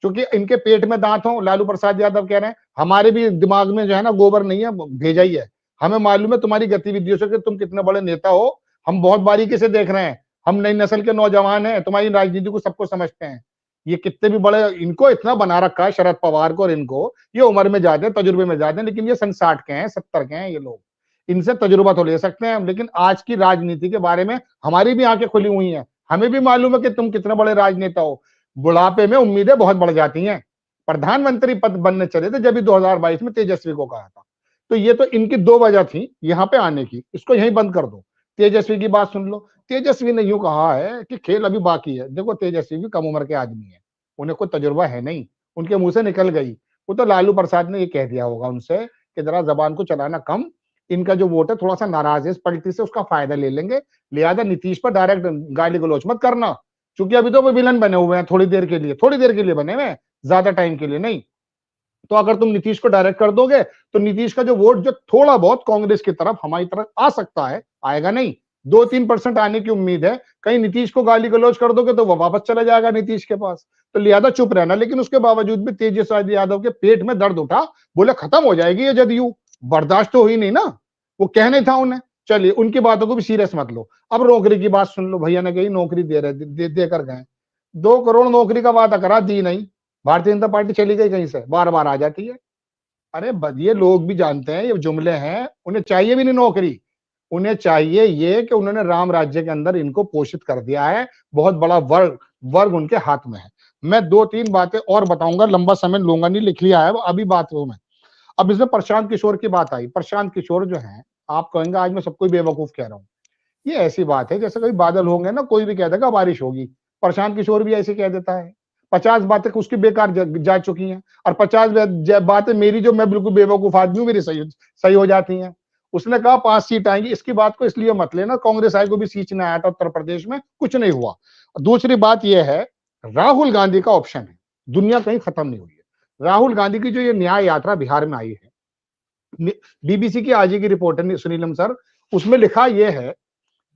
क्योंकि इनके पेट में दांत हो, लालू प्रसाद यादव कह रहे हैं हमारे भी दिमाग में जो है ना गोबर नहीं है, भेजा ही है, हमें मालूम है तुम्हारी गतिविधियों से कि तुम कितने बड़े नेता हो, हम बहुत बारीकी से देख रहे हैं, हम नई नस्ल के नौजवान हैं, तुम्हारी राजनीति को सबको समझते हैं। ये कितने भी बड़े, इनको इतना बना रखा है शरद पवार को और इनको, ये उम्र में ज्यादा है, तजुर्बे में ज्यादा है, लेकिन ये सन 60 के हैं 70 के हैं ये लोग, इनसे तजुर्बा तो ले सकते हैं। लेकिन आज की राजनीति के बारे में हमारी भी आंखें खुली हुई हैं, हमें भी मालूम है कि तुम कितने बड़े राजनेता हो। बुढ़ापे में उम्मीदें बहुत बढ़ जाती हैं। प्रधानमंत्री पद बनने चले थे जब 2022 में तेजस्वी को कहा था। तो ये तो इनकी 2 वजह थी यहाँ पे आने की, इसको यहीं बंद कर दो। तेजस्वी की बात सुन लो, तेजस्वी ने यूं कहा है कि खेल अभी बाकी है। देखो तेजस्वी भी कम उम्र के आदमी है, उन्हें कोई तजुर्बा है नहीं, उनके मुंह से निकल गई। वो तो लालू प्रसाद ने ये कह दिया होगा उनसे कि जरा जबान को चलाना कम, इनका जो वोट है थोड़ा सा नाराज है इस पलटी से, उसका फायदा ले लेंगे, लिहाजा नीतीश पर डायरेक्ट गाली गलौच मत करना, क्योंकि अभी तो वो विलन बने हुए हैं, थोड़ी देर के लिए बने हुए हैं, ज्यादा टाइम के लिए नहीं। तो अगर तुम नीतीश को डायरेक्ट कर दोगे तो नीतीश का जो वोट जो थोड़ा बहुत कांग्रेस की तरफ हमारी तरफ आ सकता है, आएगा नहीं, 2-3% आने की उम्मीद है। कहीं नीतीश को गाली गलौज कर दोगे तो वो वापस चला जाएगा नीतीश के पास, तो लिहाजा चुप रहना। लेकिन उसके बावजूद भी तेजस्वी यादव के पेट में दर्द उठा, बोले खत्म हो जाएगी ये जदयू, बर्दाश्त तो हुई नहीं ना, वो कह नहीं था उन्हें। चलिए उनकी बातों को भी सीरियस मत लो। अब नौकरी की बात सुन लो, भैया ने कही नौकरी दे रहे देकर गए, 2 करोड़ नौकरी का वादा करा, दी नहीं, भारतीय जनता पार्टी चली गई कहीं से, बार बार आ जाती है। अरे ये लोग भी जानते हैं ये जुमले हैं, उन्हें चाहिए भी नहीं नौकरी, उन्हें चाहिए ये कि उन्होंने राम राज्य के अंदर इनको पोषित कर दिया है, बहुत बड़ा वर्ग उनके हाथ में है। मैं 2-3 बातें और बताऊंगा, लंबा समय लूंगा नहीं, लिख लिया है अभी बात हूं मैं। अब इसमें प्रशांत किशोर की बात आई। प्रशांत किशोर जो है, आप कहेंगे आज मैं सबको बेवकूफ कह रहा हूँ, ये ऐसी बात है जैसे कभी बादल होंगे ना, कोई भी कह देगा बारिश होगी, प्रशांत किशोर भी ऐसे कह देता है। 50 बातें उसकी बेकार जा चुकी हैं और 50 बातें मेरी, जो मैं बिल्कुल बेवकूफ आदमी हूँ, मेरी सही हो जाती हैं। उसने कहा 5 सीट आएंगी, इसकी बात को इसलिए मत लेना, कांग्रेस आई को भी सीट नहीं आया था उत्तर प्रदेश में, कुछ नहीं हुआ। दूसरी बात यह है, राहुल गांधी का ऑप्शन है, दुनिया कहीं खत्म नहीं हुई है। राहुल गांधी की जो ये न्याय यात्रा बिहार में आई है, बीबीसी की आज की रिपोर्ट है सुनीलम सर, उसमें लिखा यह है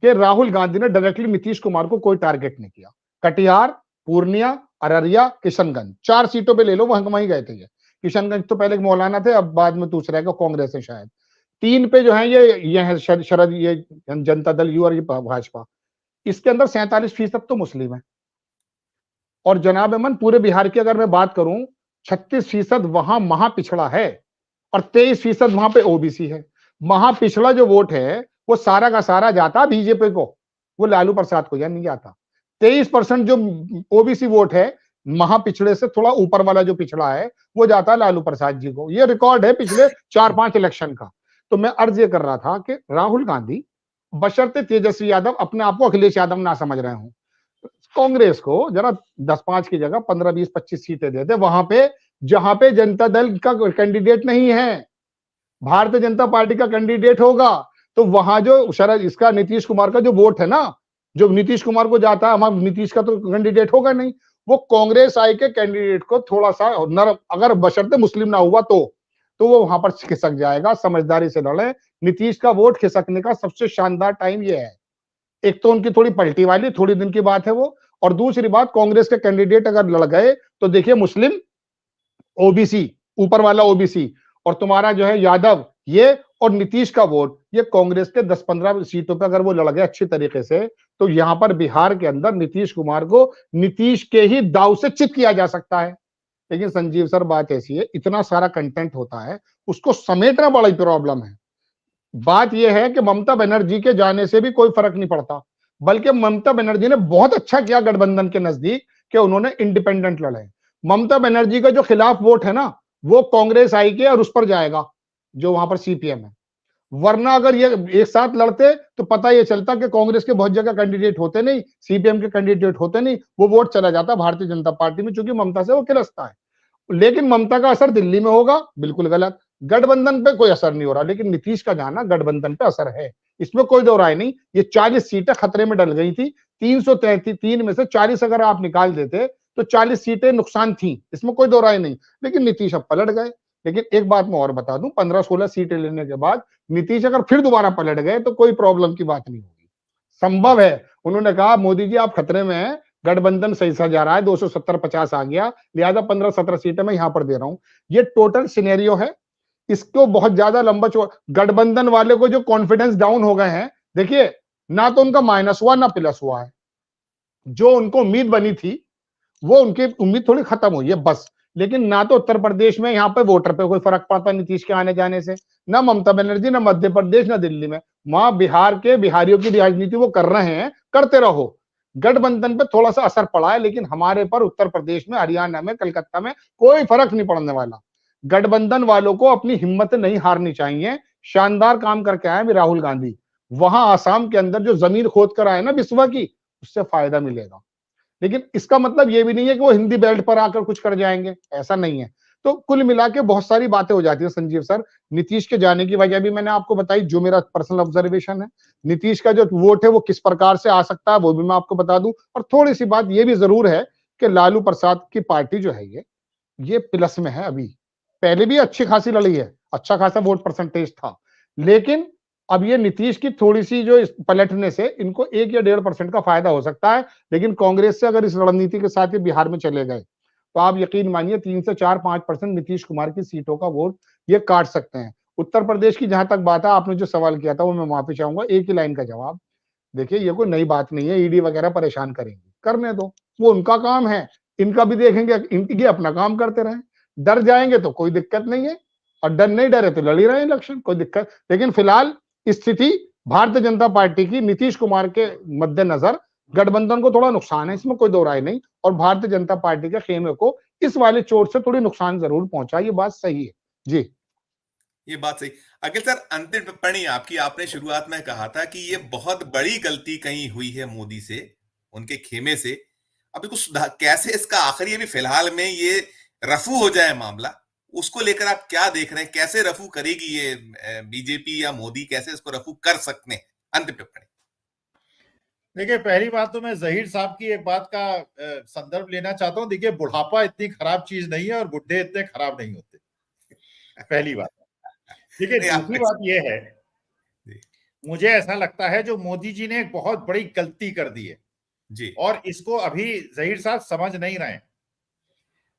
कि राहुल गांधी ने डायरेक्टली नीतीश कुमार को कोई टारगेट नहीं किया। कटिहार, पूर्णिया, अररिया, किशनगंज 4 सीटों पे ले लो, वहीं गए थे ये। किशनगंज तो पहले मौलाना थे, अब बाद में दूसरा है कांग्रेस है शायद। 3 पे जो है ये है शरद, ये जनता दल यू और ये भाजपा। इसके अंदर 47% तो मुस्लिम है। और जनाब अमन, पूरे बिहार की अगर मैं बात करूं, 36% वहां महापिछड़ा है और 23% वहां पे ओबीसी है। महापिछड़ा जो वोट है वो सारा का सारा जाता बीजेपी को, वो लालू प्रसाद को या नहीं जाता। 23% जो ओबीसी वोट है, महापिछड़े से थोड़ा ऊपर वाला जो पिछड़ा है, वो जाता लालू प्रसाद जी को। ये रिकॉर्ड है पिछले 4-5 इलेक्शन का। तो मैं अर्ज ये कर रहा था कि राहुल गांधी, बशर्ते तेजस्वी यादव अपने आप को अखिलेश यादव ना समझ रहे हो, कांग्रेस को जरा 10-5 की जगह 15-20-25 सीटें दे दे वहां पे जहां पे जनता दल का कैंडिडेट नहीं है, भारतीय जनता पार्टी का कैंडिडेट होगा। तो वहां जो शरद, इसका नीतीश कुमार का जो वोट है ना, जो नीतीश कुमार को जाता है, हमारा नीतीश का तो कैंडिडेट होगा नहीं, वो कांग्रेस आई के कैंडिडेट को थोड़ा सा नरम, अगर बशर्ते मुस्लिम ना हुआ तो वो वहां पर खिसक जाएगा। समझदारी से लड़े। नीतीश का वोट खिसकने का सबसे शानदार टाइम ये है। एक तो उनकी थोड़ी पलटी वाली, थोड़ी दिन की बात है वो, और दूसरी बात, कांग्रेस के कैंडिडेट अगर लड़ गए तो देखिए मुस्लिम, ओबीसी, ऊपर वाला ओबीसी, और तुम्हारा जो है यादव, ये और नीतीश का वोट, ये कांग्रेस के 10-15 सीटों पर अगर वो लड़ गए अच्छी तरीके से, तो यहां पर बिहार के अंदर नीतीश कुमार को नीतीश के ही दाव से चित किया जा सकता है। लेकिन संजीव सर, बात ऐसी है, इतना सारा कंटेंट होता है, उसको समेटना बड़ी प्रॉब्लम है। बात यह है कि ममता बनर्जी के जाने से भी कोई फर्क नहीं पड़ता, बल्कि ममता बनर्जी ने बहुत अच्छा किया गठबंधन के नजदीक कि उन्होंने इंडिपेंडेंट लड़े। ममता बनर्जी का जो खिलाफ वोट है ना, वो कांग्रेस आई के और उस पर जाएगा जो वहां पर सीपीएम है। वरना अगर ये एक साथ लड़ते तो पता ये चलता कि कांग्रेस के बहुत जगह कैंडिडेट होते नहीं, सीपीएम के कैंडिडेट होते नहीं, वो वोट चला जाता भारतीय जनता पार्टी में, क्योंकि ममता से वो खिलस्ता है। लेकिन ममता का असर दिल्ली में होगा, बिल्कुल गलत। गठबंधन पे कोई असर नहीं हो रहा, लेकिन नीतीश का जाना गठबंधन पे असर है, इसमें कोई दो राय नहीं। ये 40 सीटें खतरे में डल गई थी। 333 में से 40 अगर आप निकाल देते तो 40 सीटें नुकसान थी, इसमें कोई दो राय नहीं। लेकिन नीतीश अब पलट गए। लेकिन एक बात मैं और बता दूं, 15-16 सीटें लेने के बाद नीतीश अगर फिर दोबारा पलट गए तो कोई प्रॉब्लम की बात नहीं होगी, संभव है। उन्होंने कहा मोदी जी आप खतरे में हैं, गठबंधन सही सा जा रहा है, 270-50 आ गया, लिहाजा 15-17 सीटें मैं यहां पर दे रहा हूं। ये टोटल सिनेरियो है। इसको बहुत ज्यादा लंबा गठबंधन वाले को जो कॉन्फिडेंस डाउन हो गए हैं, देखिए ना तो उनका माइनस हुआ ना प्लस हुआ है। जो उनको उम्मीद बनी थी वो उनकी उम्मीद थोड़ी खत्म हुई है बस। लेकिन ना तो उत्तर प्रदेश में यहाँ पे वोटर पे कोई फर्क पड़ता नीतीश के आने जाने से, ना ममता बनर्जी, ना मध्य प्रदेश, ना दिल्ली में। वहां बिहार के बिहारियों की राजनीति वो कर रहे हैं, करते रहो। गठबंधन पे थोड़ा सा असर पड़ा है, लेकिन हमारे पर उत्तर प्रदेश में, हरियाणा में, कलकत्ता में कोई फर्क नहीं पड़ने वाला। गठबंधन वालों को अपनी हिम्मत नहीं हारनी चाहिए। शानदार काम करके आए राहुल गांधी। वहां आसाम के अंदर जो जमीन खोद कर आए ना बिस्वा की, उससे फायदा मिलेगा। लेकिन इसका मतलब ये भी नहीं है कि वो हिंदी बेल्ट पर आकर कुछ कर जाएंगे, ऐसा नहीं है। तो कुल मिला के बहुत सारी बातें हो जाती है संजीव सर। नीतीश के जाने की वजह भी मैंने आपको बताई, जो मेरा पर्सनल ऑब्जर्वेशन है। नीतीश का जो वोट है वो किस प्रकार से आ सकता है वो भी मैं आपको बता दूं। और थोड़ी सी बात ये भी जरूर है कि लालू प्रसाद की पार्टी जो है ये प्लस में है अभी। पहले भी अच्छी खासी लड़ी है, अच्छा खासा वोट परसेंटेज था, लेकिन अब ये नीतीश की थोड़ी सी जो पलटने से इनको 1 या 1.5% का फायदा हो सकता है। लेकिन कांग्रेस से अगर इस रणनीति के साथ ये बिहार में चले गए तो आप यकीन मानिए 3 से 4-5% नीतीश कुमार की सीटों का वोट ये काट सकते हैं। उत्तर प्रदेश की जहां तक बात है, आपने जो सवाल किया था वो मैं माफी चाहूंगा, एक ही लाइन का जवाब। देखिए ये कोई नई बात नहीं है, ईडी वगैरह परेशान करेंगे, करने दो, वो उनका काम है, इनका भी देखेंगे, इनकी अपना काम करते रहें। डर जाएंगे तो कोई दिक्कत नहीं है, और डर नहीं डरे तो लड़ ही रहे इलेक्शन, कोई दिक्कत। लेकिन फिलहाल स्थिति भारतीय जनता पार्टी की नीतीश कुमार के मद्देनजर गठबंधन को थोड़ा नुकसान है, इसमें कोई दो राय नहीं। और भारतीय जनता पार्टी के खेमे को इस वाले चोट से थोड़ी नुकसान जरूर पहुंचा, ये बात सही है जी।
ये बात सही। अखिल सर, अंतिम टिप्पणी आपकी। आपने शुरुआत में कहा था कि ये बहुत बड़ी गलती कहीं हुई है मोदी से, उनके खेमे से। अब इसको सुधार कैसे, इसका आखिरी अभी फिलहाल में ये रफू हो जाए मामला, उसको लेकर आप क्या देख रहे हैं? कैसे रफू करेगी ये बीजेपी या मोदी, कैसे इसको रफू कर सकते हैं? अंतिम टिप्पणी।
देखिए, पहली बात तो मैं जहीर साहब की एक बात का संदर्भ लेना चाहता हूं। देखिए, बुढ़ापा इतनी खराब चीज नहीं है और बुढ़े इतने खराब नहीं होते, पहली बात। देखिए, दूसरी बात यह है, मुझे ऐसा लगता है जो मोदी जी ने एक बहुत बड़ी गलती कर दी है
जी।
और इसको अभी जहीर साहब समझ नहीं रहे हैं।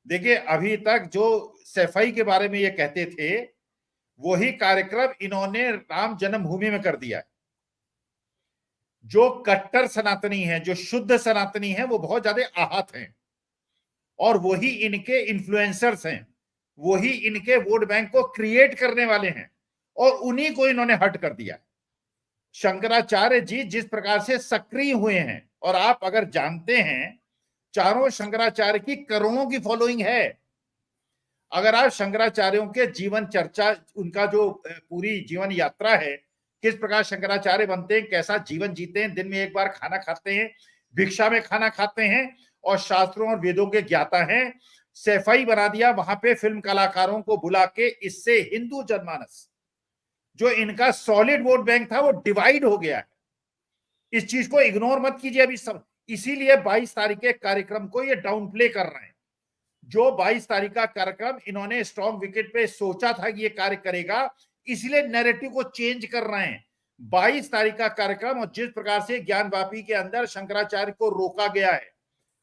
देखिए, अभी तक जो सफाई के बारे में ये कहते थे, वही कार्यक्रम इन्होंने राम जन्मभूमि में कर दिया है। जो कट्टर सनातनी हैं, जो शुद्ध सनातनी हैं, वो बहुत ज्यादा आहत हैं, और वही इनके इन्फ्लुएंसर्स हैं, वही इनके वोट बैंक को क्रिएट करने वाले हैं, और उन्हीं को इन्होंने हट कर दिया। शंकराचार्य जी जिस प्रकार से सक्रिय हुए हैं, और आप अगर जानते हैं, चारों शंकराचार्य की करोड़ों की फॉलोइंग है। अगर आप शंकराचार्यों के जीवन चर्चा, उनका जो पूरी जीवन यात्रा है, किस प्रकार शंकराचार्य बनते हैं, कैसा जीवन जीते हैं, दिन में एक बार खाना खाते हैं, भिक्षा में खाना खाते हैं, और शास्त्रों और वेदों के ज्ञाता हैं। सफाई बना दिया वहां पे फिल्म कलाकारों को बुला के। इससे हिंदू जनमानस, जो इनका सॉलिड वोट बैंक था, वो डिवाइड हो गया है। इस चीज को इग्नोर मत कीजिए अभी सब। इसीलिए 22 तारीख के कार्यक्रम को ये डाउन प्ले कर रहे हैं। जो 22 तारीख का कार्यक्रम इन्होंने स्ट्रॉन्ग विकेट पे सोचा था कि ये कार्य करेगा, इसलिए नैरेटिव को चेंज कर रहे हैं। 22 तारीख का कार्यक्रम, और जिस प्रकार से ज्ञानवापी के अंदर शंकराचार्य को रोका गया है,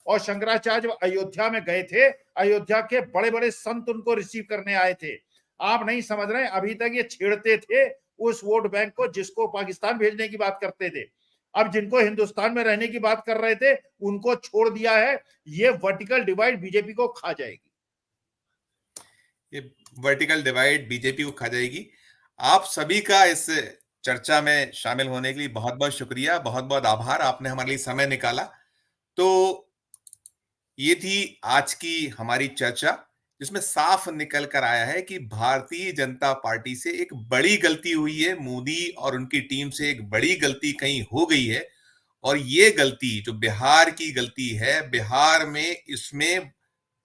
और शंकराचार्य जब अयोध्या में गए थे, अयोध्या के बड़े बड़े संत उनको रिसीव करने आए थे। आप नहीं समझ रहे हैं, अभी तक ये छेड़ते थे उस वोट बैंक को जिसको पाकिस्तान भेजने की बात करते थे। अब जिनको हिंदुस्तान में रहने की बात कर रहे थे, उनको छोड़ दिया है। ये वर्टिकल डिवाइड बीजेपी को खा जाएगी।
ये वर्टिकल डिवाइड बीजेपी को खा जाएगी। आप सभी का इस चर्चा में शामिल होने के लिए बहुत बहुत शुक्रिया, बहुत बहुत आभार। आपने हमारे लिए समय निकाला। तो ये थी आज की हमारी चर्चा, जिसमें साफ निकल कर आया है कि भारतीय जनता पार्टी से एक बड़ी गलती हुई है। मोदी और उनकी टीम से एक बड़ी गलती कहीं हो गई है, और ये गलती जो बिहार की गलती है, बिहार में इसमें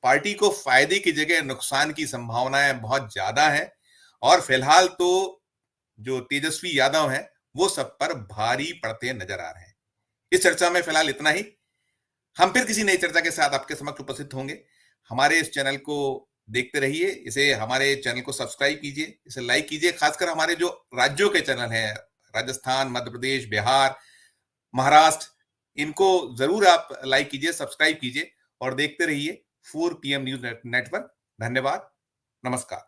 पार्टी को फायदे की जगह नुकसान की संभावनाएं बहुत ज्यादा है। और फिलहाल तो जो तेजस्वी यादव हैं, वो सब पर भारी पड़ते नजर आ रहे हैं। इस चर्चा में फिलहाल इतना ही। हम फिर किसी नई चर्चा के साथ आपके समक्ष उपस्थित होंगे। हमारे इस चैनल को देखते रहिए, इसे हमारे चैनल को सब्सक्राइब कीजिए, इसे लाइक कीजिए। खासकर हमारे जो राज्यों के चैनल हैं, राजस्थान, मध्य प्रदेश, बिहार, महाराष्ट्र, इनको जरूर आप लाइक कीजिए, सब्सक्राइब कीजिए, और देखते रहिए 4 PM न्यूज नेटवर्क। धन्यवाद, नमस्कार।